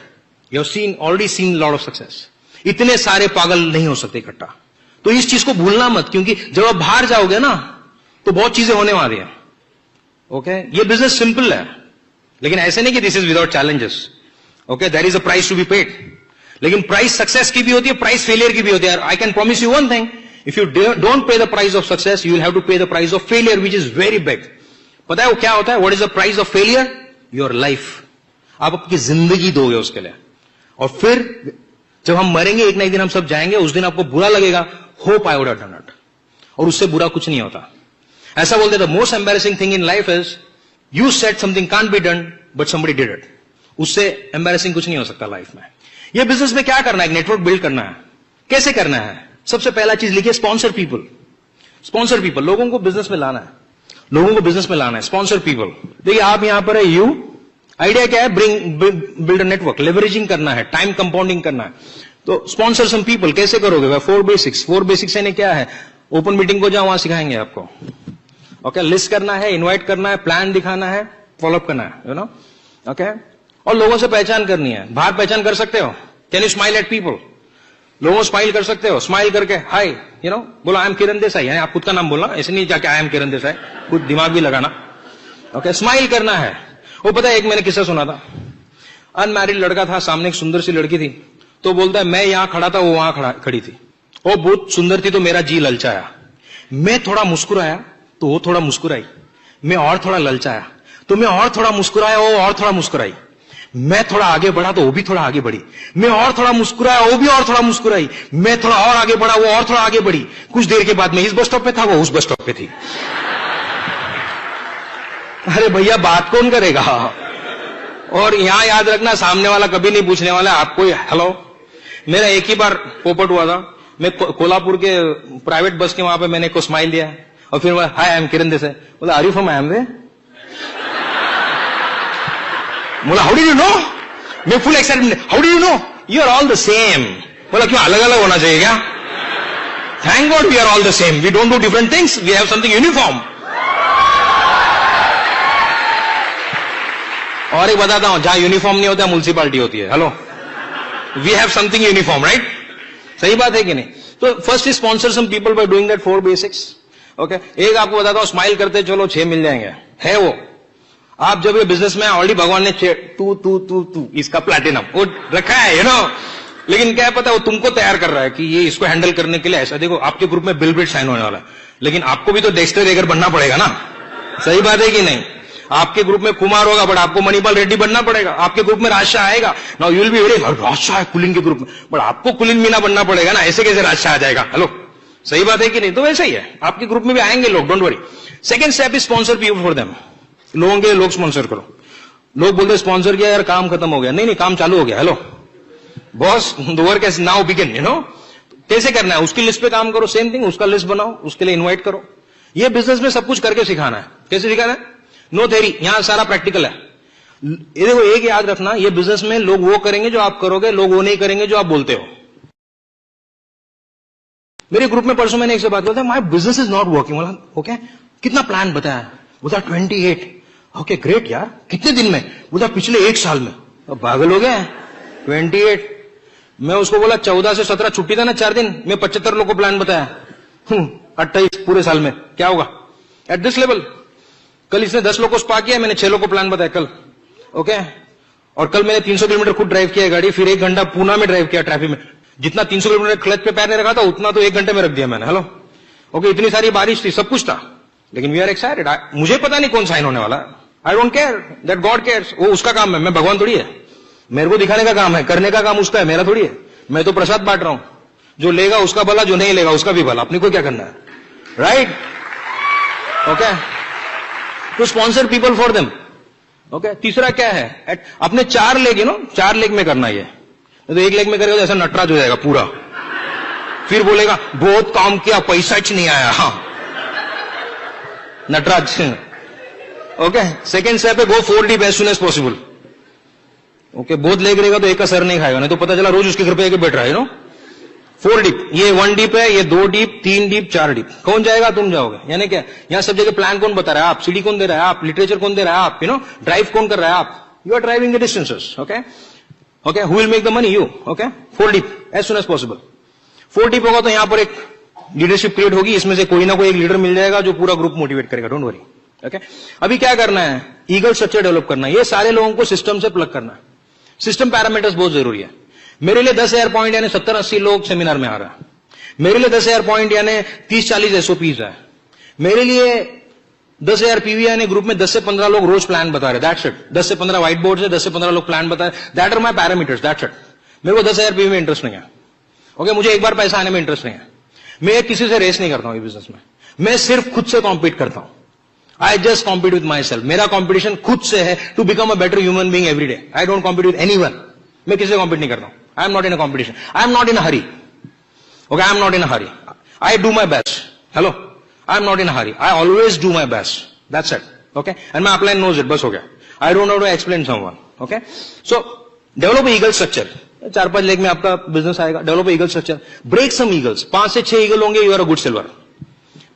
You have seen already seen lot of success. इतने सारे पागल नहीं हो सकते इकट्ठा। तो इस चीज को भूलना मत, क्योंकि जब आप बाहर जाओगे ना तो बहुत चीजें होने वाली हैं। ओके, ये बिजनेस सिंपल है, लेकिन ऐसे नहीं कि this is without challenges. Okay, there is a price to be paid. लेकिन प्राइस सक्सेस की भी होती है, प्राइस फेलियर की भी होती है। I can promise you one thing, if you don't pay the price of success, you will have to pay the price of failure, which is very big. पता है वो क्या होता है? What is the price of failure? Your life. आप अपनी जिंदगी दोगे उसके लिए। और फिर जब हम मरेंगे, एक ना एक दिन हम सब जाएंगे, उस दिन आपको बुरा लगेगा, hope I would have done it. और उससे बुरा कुछ नहीं होता। ऐसा बोलते the most embarrassing thing in life is you said something can't be done but somebody did it. उससे एम्बैरेसिंग कुछ नहीं हो सकता लाइफ में। ये बिजनेस में क्या करना है? एक नेटवर्क बिल्ड करना है। कैसे करना है? सबसे पहला चीज लिखिए, स्पॉन्सर पीपल। स्पॉन्सर पीपल, लोगों को बिजनेस में लाना है, लोगों को बिजनेस में लाना है। Sponsor people. देखिए आप यहां पर है, यू आइडिया क्या है? बिल्ड अ नेटवर्क, लेवरेजिंग करना है, टाइम कंपाउंडिंग करना है। तो स्पॉन्सर सम पीपल कैसे करोगे? 4 बेसिक्स। 4 बेसिक्स यानी क्या है? ओपन मीटिंग को जाओ, वहां सिखाएंगे आपको। ओके, लिस्ट करना है, इनवाइट करना है, प्लान दिखाना है, फॉलोअप करना है, यू नो। ओके, और लोगों से पहचान करनी है। बाहर पहचान कर सकते हो? Can you smile at people? लोगों को स्माइल कर सकते हो? स्माइल करके हाय, यू नो, बोलो आई एम किरण देसाई। यानी आप खुद का नाम बोलना, ऐसे नहीं जाके आई एम किरण देसाई, खुद दिमाग भी लगाना। ओके, स्माइल करना है। वो पता है, एक मैंने किस्सा सुना था। अनमैरिड लड़का था, सामने एक सुंदर सी लड़की थी। तो बोलता है, मैं यहां खड़ा था, वो वहां खड़ी थी। वो बहुत सुंदर थी तो मेरा जी ललचाया। मैं थोड़ा मुस्कुराया तो वो थोड़ा मुस्कुराई। मैं और थोड़ा ललचाया तो मैं और थोड़ा मुस्कुराया, वो और थोड़ा मुस्कुराई। मैं थोड़ा आगे बढ़ा तो वो भी थोड़ा आगे बढ़ी। मैं और थोड़ा मुस्कुराया, वो भी और थोड़ा मुस्कुराई। मैं थोड़ा और आगे बढ़ा, वो और थोड़ा आगे बढ़ी। कुछ देर के बाद मैं इस बस स्टॉप पे था, वो उस बस स्टॉप पे थी। अरे भैया, बात कौन करेगा? और यहां याद रखना, सामने वाला कभी नहीं पूछने वाला आपको हेलो। मेरा एक ही बार पोपट हुआ था। मैं कोल्हापुर के प्राइवेट बस के वहां पे मैंने को स्माइल दिया और फिर हाय आई एम किरण देसाई। बोला आर यू फ्रॉम एमवे? बोला हाउ डिड यू नो? मैं full excited, how did you know? You are all the same. बोला क्यों अलग अलग होना चाहिए क्या? Thank God we are all the same, we don't do different things, we have something uniform. और एक बताता हूं, जहां यूनिफॉर्म नहीं होता म्युनिसिपैलिटी होती है। Hello, we have something uniform, right? सही बात है कि नहीं? तो first is sponsor some people by doing that 4 basics. Okay, एक आपको बताता हूं, स्माइल करते चलो 6 मिल जाएंगे। है वो आप जब ये बिजनेस में ऑलरेडी भगवान ने तू इसका प्लैटिनम वो रखा है, यू नो। लेकिन क्या है पता है, वो तुमको तैयार कर रहा है कि ये इसको हैंडल करने के लिए ऐसा। देखो आपके ग्रुप में बिल गेट्स साइन होने वाला है, लेकिन आपको भी तो डेक्स्टर रेगर बनना पड़ेगा ना। सही बात है कि नहीं? आपके ग्रुप में कुमार होगा बट आपको मणिपाल रेड्डी बनना पड़ेगा। आपके ग्रुप में राजशाह आएगा, now you will be very राजशाह है कुलीन के ग्रुप में, बट आपको कुलीन मीना बनना पड़ेगा ना। ऐसे कैसे राजशाह आ जाएगा? हेलो, सही बात है कि नहीं? तो वैसा ही है, आपके ग्रुप में भी आएंगे लोग, don't worry. Second step is sponsor people for them. लोगों के लोग स्पॉन्सर करो। लोग बोलते स्पॉन्सर किया यार काम खत्म हो गया, नहीं नहीं काम चालू हो गया। Hello boss, the work has now begin, कैसे करना है उसकी लिस्ट पे काम करो, सेम थिंग उसका लिस्ट बनाओ, उसके लिए इन्वाइट करो। ये बिजनेस में सब कुछ करके सिखाना है। कैसे सिखाना है? नो थ्योरी, यहां सारा प्रैक्टिकल है। ये देखो एक याद रखना, ये बिजनेस में लोग वो करेंगे जो आप करोगे, लोग वो नहीं करेंगे जो आप बोलते हो। मेरे ग्रुप में परसों मैंने एक से बात बोलता है, my business is not working. बोला ओके, कितना प्लान बताया? बोला 28। ओके ग्रेट यार, कितने दिन में? बोला पिछले 1 साल में। तो पागल हो गया, 28। मैं उसको बोला 14 से 17 छुट्टी था ना 4 दिन, मैं 75 लोगों को प्लान बताया। 28 पूरे साल में क्या होगा एट दिस लेवल। कल इसने 10 लोगों को स्पा किया, मैंने 6 लोगों को प्लान बताया कल। ओके, और कल मैंने 300 किलोमीटर खुद ड्राइव किया गाड़ी, फिर 1 घंटा पूना में ड्राइव किया ट्रैफिक में। जितना 300 किलोमीटर क्लच पे पैर नहीं रखा था उतना तो 1 घंटे में रख दिया मैंने। हेलो ओके, इतनी सारी बारिश थी, सब कुछ था, लेकिन वी आर एक्साइटेड। मुझे पता नहीं कौन साइन होने वाला, I don't care, that God cares. वो उसका काम है, मैं भगवान थोड़ी है। मेरे को दिखाने का काम है, करने का काम उसका है, मेरा थोड़ी है। मैं तो प्रसाद बांट रहा हूं, जो लेगा उसका भला, जो नहीं लेगा उसका भी भला, अपने को क्या करना है, right? Okay, to sponsor people for them. Okay, तीसरा क्या है? अपने 4 लेग 4 लेग में करना। ये तो 1 लेग में करेगा तो ऐसा नटराज हो जाएगा पूरा, फिर बोलेगा बहुत काम किया पैसा ही नहीं आया। हाँ नटराज। ओके, सेकेंड स्टेप है go 4 deep as soon as possible. Okay, बहुत लेग रहेगा तो एक का सर नहीं खाएगा, नहीं तो पता चला रोज उसके घर पे बैठ रहा है 4 डीप, ये 1 डीप है, ये 2 डीप, 3 डीप, 4 डीप। कौन जाएगा? तुम जाओगे। यानी क्या? यहां सब जगह प्लान कौन बता रहा है? आप। सीडी कौन दे रहा है? आप। लिटरेचर कौन दे रहा है? आप। ड्राइव कौन कर रहा है? आप। You are driving the distances. Okay okay, who will make the money? You. Okay, 4 deep as soon as possible. 4 deep होगा तो यहां पर एक लीडरशिप क्रिएट होगी, इसमें से कोई ना कोई एक लीडर मिल जाएगा जो पूरा ग्रुप मोटिवेट करेगा, डोंट वरी। ओके, अभी क्या करना है? ईगल स्ट्रक्चर डेवलप करना है। ये सारे लोगों को सिस्टम से प्लग करना है। सिस्टम पैरामीटर्स बहुत जरूरी है। मेरे लिए 10,000 पॉइंट यानी 70-80 लोग सेमिनार में आ रहा है। मेरे लिए 10,000 पॉइंट यानी 30-40 एसओपीज है। मेरे लिए 10,000 पीवी यानी ग्रुप में 10 से 15 लोग रोज प्लान बता रहे, दैट्स इट। 10 से 15 व्हाइट बोर्ड से 10 से 15 लोग प्लान बता रहे, that are my parameters, that's it. मेरे को 10,000 पीवी में इंटरेस्ट नहीं है। ओके, मुझे एक बार पैसा आने में इंटरेस्ट नहीं है। मैं किसी से रेस नहीं करता हूं बिजनेस में, मैं सिर्फ खुद से कॉम्पीट करता हूं। I just compete with myself. मेरा कॉम्पिटिशन खुद से है, to become a better human being every day. I don't compete with anyone. मैं किसी से कॉम्पीट नहीं करता हूं। I am not in a competition, I am not in a hurry. Okay, I am not in a hurry, I do my best. Hello, I am not in a hurry, I always do my best, that's it. Okay, and my upline knows it, बस हो गया। I don't know to explain someone. Okay, so develop eagle structure. 4-5 leg में आपका business आएगा। Develop eagle structure, break some eagles. 5 से 6 eagle होंगे, you are a good silver.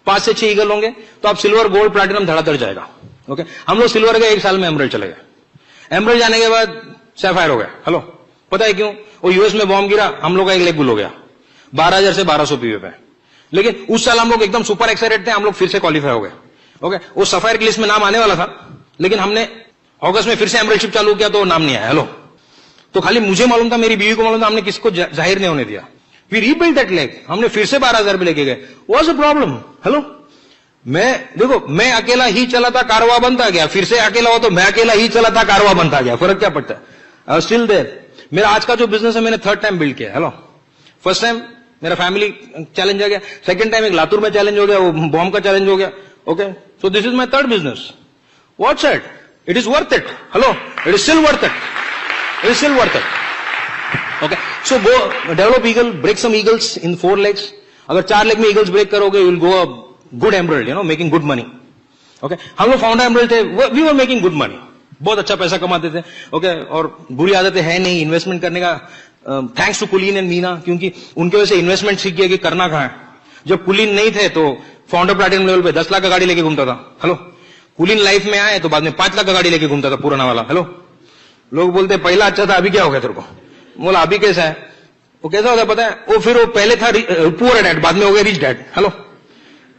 5 से 6 eagle होंगे तो आप सिल्वर, गोल्ड, प्लैटिनम धड़ाधड़ जाएगा। ओके, हम लोग सिल्वर गए 1 साल में एमरल्ड चले गए। एमरल्ड जाने के बाद सैफायर हो गया। हेलो, पता है क्यों? वो यूएस में बॉम्ब गिरा, हम लोग का एक लेग गुल हो गया 12,000 से 1,200 पीवी पे। लेकिन उस साल हम लोग एकदम सुपर एक्साइटेड थे, हम लोग फिर से क्वालिफाई हो गए। ओके, वो सफायर की लिस्ट में नाम आने वाला था, लेकिन हमने अगस्त में फिर से एमरल्डशिप चालू किया तो नाम नहीं आया। हेलो, तो खाली मुझे मालूम था, मेरी बीवी को मालूम था, हमने किसी को जाहिर नहीं होने दिया। वी रीबिल्ड दैट लेग, हमने फिर से 12,000 पे लेके गए। What's the problem? हेलो, मैं अकेला ही चला था, कारवा बनता गया। फिर से अकेला हो तो मैं अकेला ही चला था, कारवा बनता गया। फर्क क्या पड़ता है? Still there. मेरा आज का जो बिजनेस है मैंने 3rd टाइम बिल्ड किया। हेलो, फर्स्ट टाइम मेरा फैमिली चैलेंज आ गया, सेकंड टाइम एक लातूर में चैलेंज हो गया, वो बॉम्ब का चैलेंज हो गया। Okay, so this is my 3rd business. What's it? It is worth it. Hello, it is still worth it, it is still worth it. Okay, so go develop eagle, break some eagles in 4 legs. अगर 4 leg में eagles break करोगे, you will go a good emerald, making good money. Okay, हम लोग founder emerald थे, we were making good money, बहुत अच्छा पैसा कमाते थे। ओके, और बुरी आदतें है नहीं इन्वेस्टमेंट करने का। थैंक्स टू कुलीन एंड मीना, क्योंकि उनके वजह से इन्वेस्टमेंट सीख गया कि करना कहां है। जब कुलीन नहीं थे तो फाउंडर प्लैटिनम लेवल पे 10 लाख का गाड़ी लेके घूमता था। हेलो, कुलीन लाइफ में आए तो बाद में 5 लाख का गाड़ी लेके घूमता था, पुराना वाला। हेलो, लोग बोलते पहला अच्छा था, अभी क्या हो गया तेरे को? बोला अभी कैसा है? वो कैसा होता है पता है? वो पहले था पुअर डैड, बाद में हो गया रिच डैड। हेलो,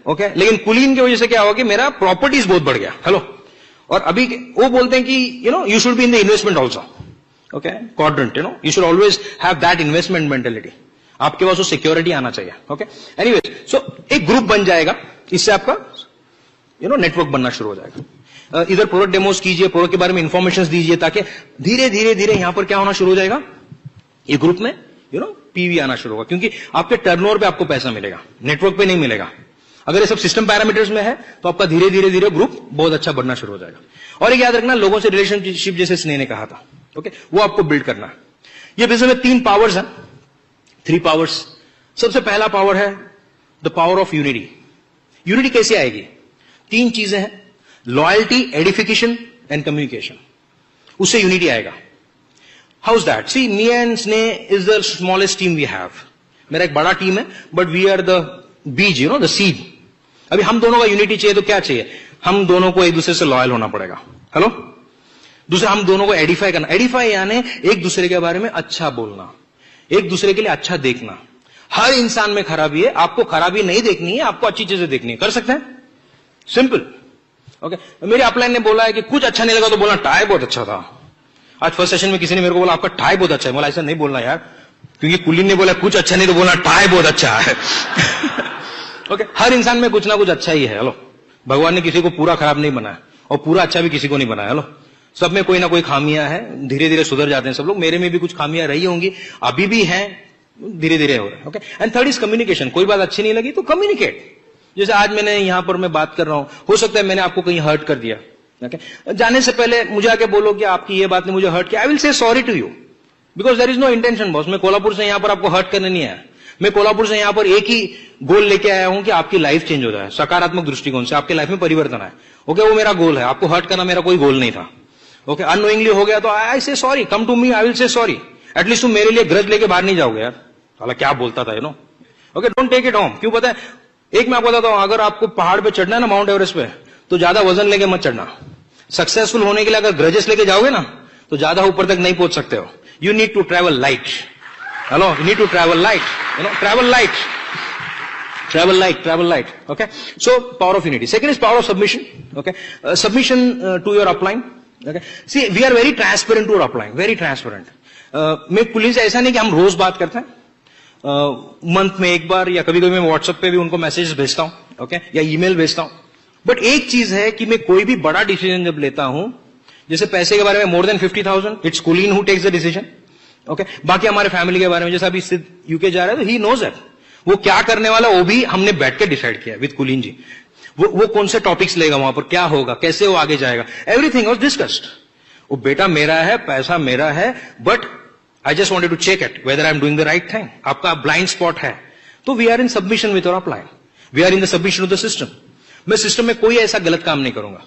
ओके, लेकिन कुलीन की वजह से क्या हुआ कि मेरा प्रॉपर्टीज बहुत बढ़ गया। हेलो, और अभी वो बोलते हैं कि you should be in the investment also. Okay, quadrant, you should always have that investment mentality. आपके पास वो सिक्योरिटी आना चाहिए। ओके, एनीवेज, सो एक ग्रुप बन जाएगा, इससे आपका नेटवर्क बनना शुरू हो जाएगा। इधर प्रोडक्ट डेमोस कीजिए, प्रोडक्ट के बारे में इंफॉर्मेशन दीजिए, ताकि धीरे धीरे धीरे यहां पर क्या होना शुरू हो जाएगा, ये ग्रुप में पीवी आना शुरू होगा। क्योंकि आपके टर्नओवर पे आपको पैसा मिलेगा, नेटवर्क पे नहीं मिलेगा। अगर ये सब सिस्टम पैरामीटर्स में है तो आपका धीरे धीरे धीरे ग्रुप बहुत अच्छा बढ़ना शुरू हो जाएगा। और एक याद रखना, लोगों से रिलेशनशिप जैसे स्नेह ने कहा था, ओके, वो आपको बिल्ड करना है। ये बिजनेस में 3 पावर्स हैं, 3 पावर्स। सबसे पहला पावर है the power of unity. Unity कैसे आएगी? 3 चीजें हैं, लॉयल्टी, एडिफिकेशन एंड कम्युनिकेशन, उससे यूनिटी आएगा। How is that? See, me and Sneh is the smallest team we have. मेरा एक बड़ा टीम है, but we are the beej, the seed. अभी हम दोनों का यूनिटी चाहिए तो क्या चाहिए? हम दोनों को एक दूसरे से लॉयल होना पड़ेगा। हेलो? दूसरा, हम दोनों को एडिफाई करना। एडिफाई यानी एक दूसरे के बारे में अच्छा बोलना, एक दूसरे के लिए अच्छा देखना। हर इंसान में खराबी है, आपको खराबी नहीं देखनी है, आपको अच्छी चीजें देखनी है। कर सकते हैं? सिंपल। ओके, मेरे अपलाइन ने बोला है कि कुछ अच्छा नहीं लगा तो बोलना टाई बहुत अच्छा था। आज फर्स्ट सेशन में किसी ने मेरे को बोला आपका टाई बहुत अच्छा है। बोला ऐसा नहीं बोलना यार, क्योंकि कुलीन ने बोला कुछ अच्छा नहीं तो बोलना टाई बहुत अच्छा है। ओके, हर इंसान में कुछ ना कुछ अच्छा ही है। हेलो, भगवान ने किसी को पूरा खराब नहीं बनाया और पूरा अच्छा भी किसी को नहीं बनाया। हेलो, सब में कोई ना कोई खामियां है, धीरे धीरे सुधर जाते हैं सब लोग। मेरे में भी कुछ खामियां रही होंगी, अभी भी हैं, धीरे धीरे हो रहा है। Okay, and third is communication. कोई बात अच्छी नहीं लगी तो कम्युनिकेट। जैसे आज मैंने यहां पर मैं बात कर रहा हूं, हो सकता है मैंने आपको कहीं हर्ट कर दिया। ओके, जाने से पहले मुझे आके बोलो कि आपकी ये बात ने मुझे हर्ट किया, I will say sorry to you, because there is no intention boss. मैं कोल्हापुर से यहां पर आपको हर्ट करने नहीं आया। मैं कोल्हापुर से यहां पर एक ही गोल लेके आया हूं कि आपकी लाइफ चेंज हो जाए, सकारात्मक दृष्टिकोण से आपकी लाइफ में परिवर्तन आए। ओके, वो मेरा गोल है। आपको हर्ट करना मेरा कोई गोल नहीं था। ओके, अननोइंगली हो गया तो I say sorry, come to me, I will say sorry. At least तुम मेरे लिए ग्रज लेके बाहर नहीं जाओगे यार। साला क्या बोलता था, okay, don't take it home. क्यों पता है? एक मैं आपको बताता हूं, अगर आपको पहाड़ पे चढ़ना है ना, माउंट एवरेस्ट पे, तो ज्यादा वजन लेके मत चढ़ना। सक्सेसफुल होने के लिए अगर ग्रजेस लेके जाओगे ना तो ज्यादा ऊपर तक नहीं पहुंच सकते हो। You need to travel light. Hello, you need to travel light, travel light, travel light, travel light. Okay, so power of unity. Second is power of submission. Okay, submission to your upline. Okay, see, we are very transparent to your upline, very transparent. मैं police से ऐसा नहीं कि हम रोज बात करते हैं, month में एक बार, या कभी कभी मैं व्हाट्सएप पे भी उनको मैसेज भेजता हूं, ओके, या ईमेल भेजता हूं। बट एक चीज है कि मैं कोई भी बड़ा डिसीजन जब लेता हूं, जैसे पैसे के बारे में more than 50,000, it's Kulin who takes the decision. Okay, बाकी हमारे फैमिली के बारे में, जैसे अभी सिद्ध यूके जा रहा है तो ही नोज दैट, वो क्या करने वाला वो भी हमने बैठ के डिसाइड किया विद कुलीन जी। वो कौन से टॉपिक्स लेगा वहां पर, क्या होगा, कैसे वो आगे जाएगा, एवरीथिंग वाज डिस्कस्ड। वो बेटा मेरा है, पैसा मेरा है, but I just wanted to check it whether I'm doing the right thing. आपका ब्लाइंड स्पॉट है तो we are in submission with our upline, we are in the submission of the system. मैं सिस्टम में कोई ऐसा गलत काम नहीं करूंगा।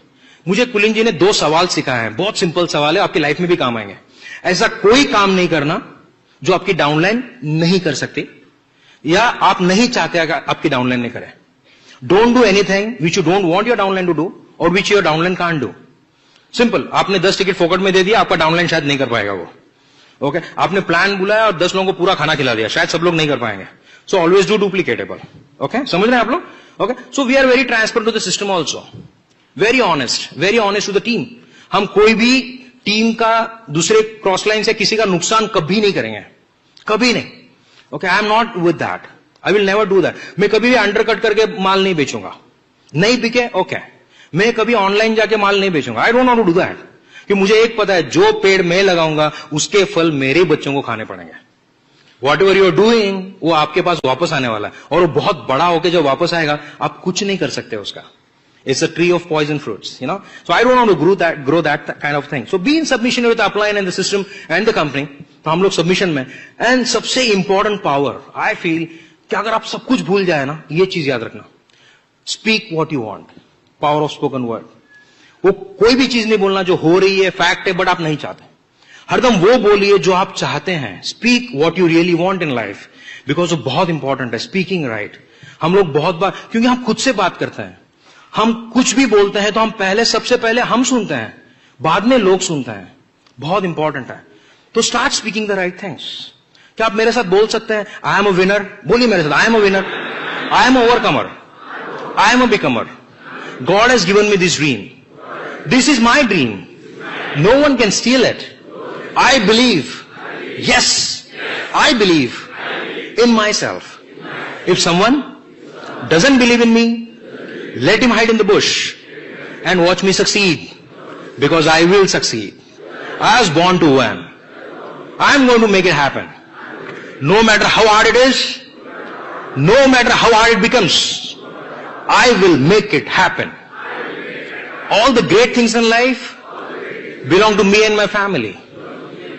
मुझे कुलीन जी ने 2 सवाल सिखाए हैं, बहुत सिंपल सवाल है, आपकी लाइफ में भी काम आएंगे। ऐसा कोई काम नहीं करना जो आपकी डाउनलाइन नहीं कर सकती या आप नहीं चाहते आपकी डाउनलाइन नहीं करे। Don't do anything which you don't want your downline to do और which your downline can't do. Simple, आपने 10 टिकट फोकट में दे दिया, आपका डाउनलाइन शायद नहीं कर पाएगा वो। ओके, आपने प्लान बुलाया और 10 लोगों को पूरा खाना खिला दिया, शायद सब लोग नहीं कर पाएंगे। So always do duplicatable. Okay, समझ रहे हैं आप लोग? Okay, so we are very transparent to the system also, very honest to the team. हम कोई भी टीम का दूसरे क्रॉस लाइन से किसी का नुकसान कभी नहीं करेंगे, कभी नहीं। Okay, I am not with that, I will never do that. मैं कभी भी अंडरकट करके माल नहीं बेचूंगा, नहीं बिके ओके। मैं कभी ऑनलाइन जाके माल नहीं बेचूंगा, I don't want to do that. कि मुझे एक पता है, जो पेड़ मैं लगाऊंगा उसके फल मेरे बच्चों को खाने पड़ेंगे। Whatever you are doing वो आपके पास वापस आने वाला है, और वो बहुत बड़ा होकर जब वापस आएगा आप कुछ नहीं कर सकते उसका। It's a tree of poison fruits, So I don't want to grow that kind of thing. So be in submission with the upline and the system and the company. तो हम लोग सबमिशन में। एंड सबसे important power I feel कि अगर आप सब कुछ भूल जाए ना, ये चीज याद रखना, speak what you want, power of spoken word. वो कोई भी चीज नहीं बोलना जो हो रही है, फैक्ट है, बट आप नहीं चाहते। हरदम वो बोलिए जो आप चाहते हैं। Speak what you really want in life, because वो बहुत इंपॉर्टेंट है, स्पीकिंग राइट। हम लोग बहुत बार, क्योंकि हम खुद से बात करते हैं, हम कुछ भी बोलते हैं तो हम सबसे पहले हम सुनते हैं, बाद में लोग सुनते हैं। बहुत इंपॉर्टेंट है। तो start speaking the right things. क्या आप मेरे साथ बोल सकते हैं, आई एम अ विनर? बोलिए मेरे साथ, I am a winner, I am a overcomer, I am a becomer, God has given me this dream, this is my dream, no one can steal it, I believe, yes I believe in my self. If someone doesn't believe in me, let him hide in the bush and watch me succeed, because I will succeed. I was born to win. I am going to make it happen. No matter how hard it is, no matter how hard it becomes, I will make it happen. All the great things in life belong to me and my family.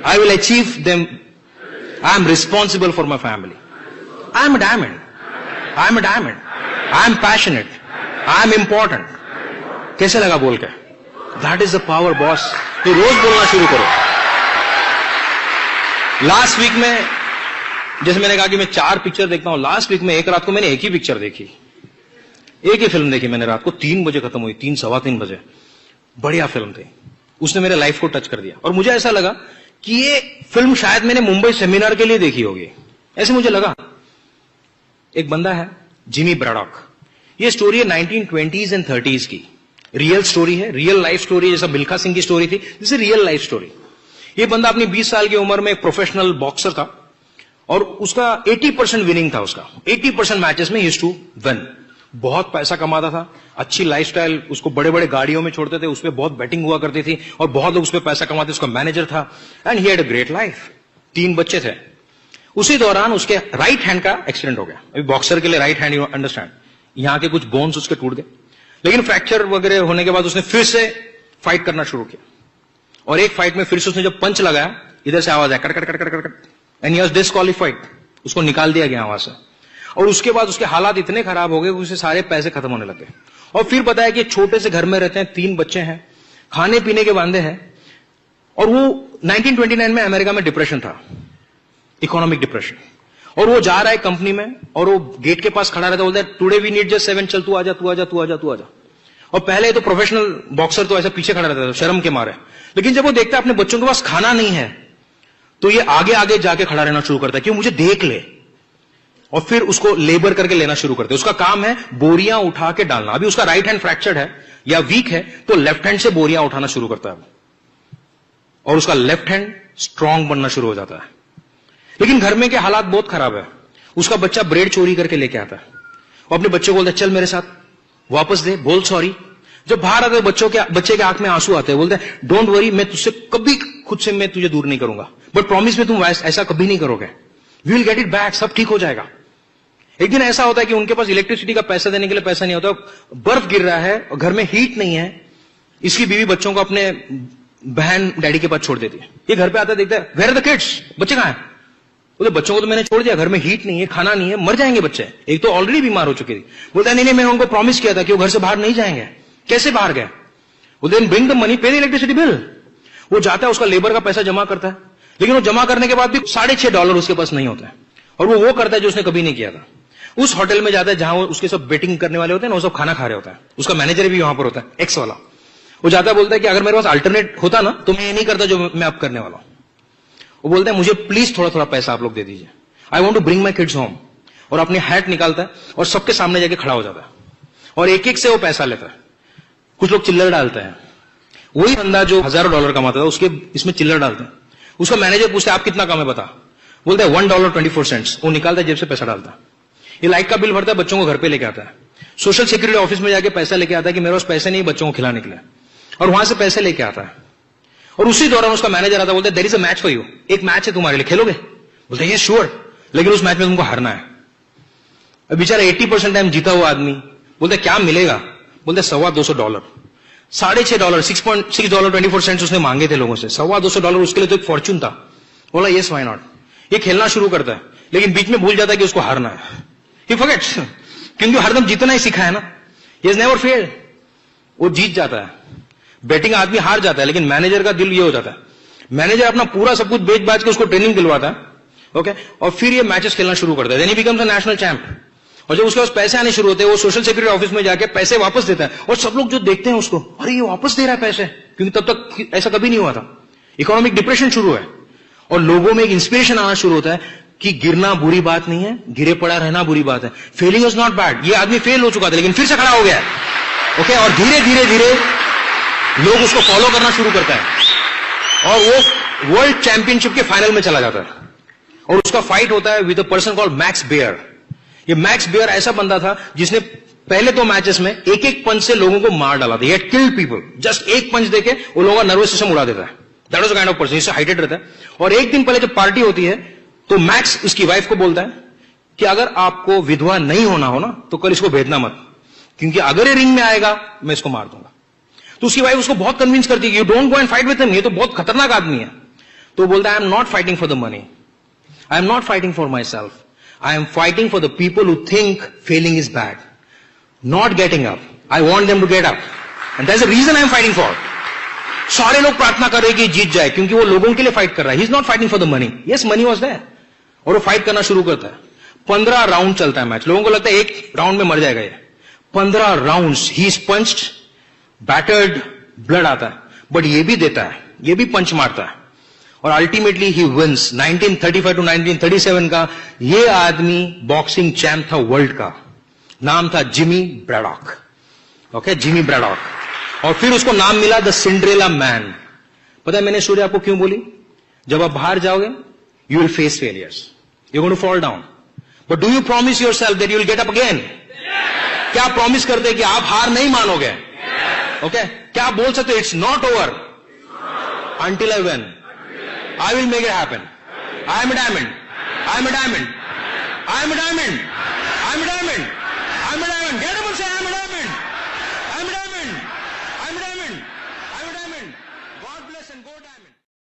I will achieve them. I am responsible for my family. I am a diamond. I am a diamond. I am passionate. I am important. कैसे लगा बोल के? That is the power, boss. ये रोज बोलना शुरू करो. Last week में, जैसे मैंने कहा कि मैं 4 पिक्चर देखता हूं, लास्ट वीक में एक रात को मैंने एक ही पिक्चर देखी, एक ही फिल्म देखी मैंने, रात को 3 बजे खत्म हुई, 3 सवा 3 बजे. बढ़िया फिल्म थी, उसने मेरे लाइफ को टच कर दिया. और मुझे ऐसा लगा कि ये फिल्म शायद मैंने मुंबई सेमिनार के लिए देखी होगी, ऐसे मुझे लगा. एक बंदा है जिमी ब्रैडॉक. ये स्टोरी है 1920s एंड 30s की, रियल स्टोरी है, रियल लाइफ स्टोरी. जैसा मिल्खा सिंह की स्टोरी थी, this is real life story. ये बंदा अपनी 20 साल की उम्र में एक प्रोफेशनल बॉक्सर था और उसका 80% विनिंग था. उसका 80% मैचेस में ही यूज्ड टू विन. बहुत पैसा कमाता था, अच्छी लाइफस्टाइल, उसको बड़े बड़े गाड़ियों में छोड़ते थे, उसपे बहुत बैटिंग हुआ करती थी और बहुत लोग उसपे पैसा कमाते. उसका मैनेजर था and he had a great life. 3 बच्चे थे. उसी दौरान उसके राइट हैंड का एक्सीडेंट हो गया. अभी बॉक्सर के लिए राइट हैंड, यू अंडरस्टैंड, यहां के कुछ बोन्स उसके टूट गए. लेकिन फ्रैक्चर वगैरह होने के बाद उसने फिर से फाइट करना शुरू किया. और एक फाइट में फिर से उसने जब पंच लगाया, इधर से आवाज आया cut cut cut cut cut cut, and he was disqualified. उसको निकाल दिया गया वहां से. और उसके बाद उसके हालात इतने खराब हो गए कि उसे सारे पैसे खत्म होने लगे. और फिर बताया कि छोटे से घर में रहते हैं, 3 बच्चे हैं, खाने पीने के वांदे हैं. और वो 1929 में अमेरिका में डिप्रेशन था, इकोनॉमिक डिप्रेशन. और वो जा रहा है कंपनी में और वो गेट के पास खड़ा रहता, बोलता है टुडे वी नीड जस्ट 7, चल तू आजा तू आजा तू आजा तू आजा. और पहले तो प्रोफेशनल बॉक्सर तो ऐसा पीछे खड़ा रहता था शर्म के मारे. लेकिन जब वो देखता है अपने बच्चों के पास खाना नहीं है, तो ये आगे आगे जाके खड़ा रहना शुरू करता है कि मुझे देख ले. और फिर उसको लेबर करके लेना शुरू करते. उसका काम है बोरियां उठा के डालना. अभी उसका राइट हैंड फ्रैक्चर्ड है या वीक है, तो लेफ्ट हैंड से बोरियां उठाना शुरू करता है और उसका लेफ्ट हैंड स्ट्रांग बनना शुरू हो जाता है. लेकिन घर में के हालात बहुत खराब है. उसका बच्चा ब्रेड चोरी करके लेके आता है और अपने बच्चे को बोलता है चल मेरे साथ, वापस दे, बोल सॉरी. जब बाहर आते बच्चे के आंख में आंसू आते हैं, बोलते हैं डोंट वरी, मैं तुझसे कभी खुद से मैं तुझे दूर नहीं करूंगा, बट प्रॉमिस में तुम ऐसा कभी नहीं करोगे, we will get it back, सब ठीक हो जाएगा. एक दिन ऐसा होता है कि उनके पास इलेक्ट्रिसिटी का पैसा देने के लिए पैसा नहीं होता, बर्फ गिर रहा है और घर में हीट नहीं है. इसकी बीवी बच्चों को अपने बहन डैडी के पास छोड़ देती है. ये घर पे आता है, देखता है वेयर आर द किड्स, बच्चे कहां हैं? बोले बच्चों को तो मैंने छोड़ दिया, घर में हीट नहीं है, खाना नहीं है, मर जाएंगे बच्चे. एक तो ऑलरेडी बीमार हो चुके थे. बोलता है नहीं मैंने उनको प्रॉमिस किया था कि वो घर से बाहर नहीं जाएंगे. कैसे बाहर गए? बोलते हैं ब्रिंग द मनी, पे द इलेक्ट्रिसिटी बिल. वो जाता है, उसका लेबर का पैसा जमा करता है, लेकिन वो जमा करने के बाद भी $6.5 उसके पास नहीं होता है. और वो करता है जो उसने कभी नहीं किया था. उस होटल में जाता है जहां वो उसके सब बेटिंग करने वाले होते हैं ना, वो सब खाना खा रहे होता है. उसका मैनेजर भी वहां पर होता है, एक्स वाला. वो जाता है, बोलता है कि अगर मेरे पास अल्टरनेट होता ना तो मैं ये नहीं करता जो मैं अब करने वाला हूं. वो बोलता है मुझे प्लीज थोड़ा थोड़ा पैसा आप लोग दे दीजिए, I want to bring my kids home. और अपनी हैट निकालता है और सबके सामने जाके खड़ा हो जाता है और एक एक से वो पैसा लेता है. कुछ लोग चिल्लर डालते हैं. वही बंदा जो $1000 कमाता था उसके इसमें चिल्लर डालते हैं. उसका मैनेजर पूछता है आप कितना कम है बता. बोलता है $1.24. वो निकालता है जेब से, पैसा डालता है. ये लाइट का बिल भरता है, बच्चों को घर पे लेके आता है. सोशल सिक्योरिटी ऑफिस में जाके पैसा लेके आता है कि मेरे पास पैसे नहीं बच्चों को खिलाने के लिए, और वहां से पैसे लेके आता है. और उसी दौरान उसका मैनेजर आता है, बोलता है there is a match for you, एक मैच है तुम्हारे लिए, खेलोगे? बोलते हैं श्योर, लेकिन उस मैच में तुमको हारना है. अब बेचारा 80% टाइम जीता हुआ आदमी बोलता है क्या मिलेगा? बोलते $225. $6.5 $6.24 उसने मांगे थे लोगों से. $225 उसके लिए तो एक फॉर्च्यून था. बोला यस व्हाई नॉट. ये खेलना शुरू करता है, लेकिन बीच में भूल जाता है कि उसको हारना है. ही फॉरगेट्स, क्योंकि हरदम जीतना ही सीखा है ना. He has never failed. वो जीत जाता है. बैटिंग आदमी हार जाता है, लेकिन मैनेजर का दिल ये हो जाता है, मैनेजर अपना पूरा सब कुछ बेच बाज के उसको ट्रेनिंग दिलवाता है. ओके, और फिर ये मैचेस खेलना शुरू करता है. Then he becomes a national champ. और जब उसके पास पैसे आने शुरू होते हैं, वो सोशल सिक्योरिटी ऑफिस में जाके पैसे वापस देता है. और सब लोग जो देखते हैं उसको, अरे ये वापस दे रहा है पैसे, क्योंकि तब तक ऐसा कभी नहीं हुआ था. इकोनॉमिक डिप्रेशन शुरू है और लोगों में एक इंस्पिरेशन आना शुरू होता है कि गिरना बुरी बात नहीं है, गिरे पड़ा रहना बुरी बात है. Failing is not bad. ये आदमी फेल हो चुका था लेकिन फिर से खड़ा हो गया है. ओके, और धीरे धीरे धीरे लोग उसको फॉलो करना शुरू करता है और वो वर्ल्ड चैंपियनशिप के फाइनल में चला जाता है. और उसका फाइट होता है with a person called Max Baer. ये मैक्स बेयर ऐसा बंदा था जिसने पहले 2 मैचेस में एक एक पंच से लोगों को मार डाला था. He had killed people. Just एक पंच देके वो लोगों का नर्वस सिस्टम उड़ा देता है. That was the kind of person. इससे हाइटेड रहता है. और एक दिन पहले जब पार्टी होती है तो मैक्स उसकी वाइफ को बोलता है कि अगर आपको विधवा नहीं होना हो ना तो कल इसको भेजना मत, क्योंकि अगर ये रिंग में आएगा मैं इसको मार दूंगा। तो उसकी वाइफ उसको बहुत कन्विंस करती है, you don't go and fight with him, ये तो बहुत खतरनाक आदमी है। तो बोलता है, I am not fighting for the money, I am not fighting for myself, I am fighting for the people who think failing is bad, not getting up, I want them to get up, and that's the reason I am fighting for. सारे लोग प्रार्थना कर रहे हैं कि जीत जाए, क्योंकि वो लोगों के लिए फाइट कर रहा है, he is not fighting for the money. Yes, money was there, और वो फाइट करना शुरू करता है। 15 राउंड चलता है मैच, लोगों को लगता है एक राउंड में मर जाएगा ये। 15 rounds he is punched, battered, blood आता है, बट ये भी देता है, ये भी पंच मारता है, और अल्टीमेटली ही विंस। 1935 टू 1937 का ये आदमी बॉक्सिंग चैंप था वर्ल्ड का, नाम था Jimmy Braddock. Okay, Jimmy Braddock. और फिर उसको नाम मिला द सिंड्रेला मैन। पता है मैंने स्टोरी आपको क्यों बोली? जब आप बाहर जाओगे, you will face failures, you going to fall down, but do you promise yourself that you will get up again? क्या आप प्रॉमिस करते हैं कि आप हार नहीं मानोगे? ओके, क्या आप बोल सकते हो it's not over until I win, I will make it happen, I am a diamond, I am a diamond, I am a diamond, I am a diamond.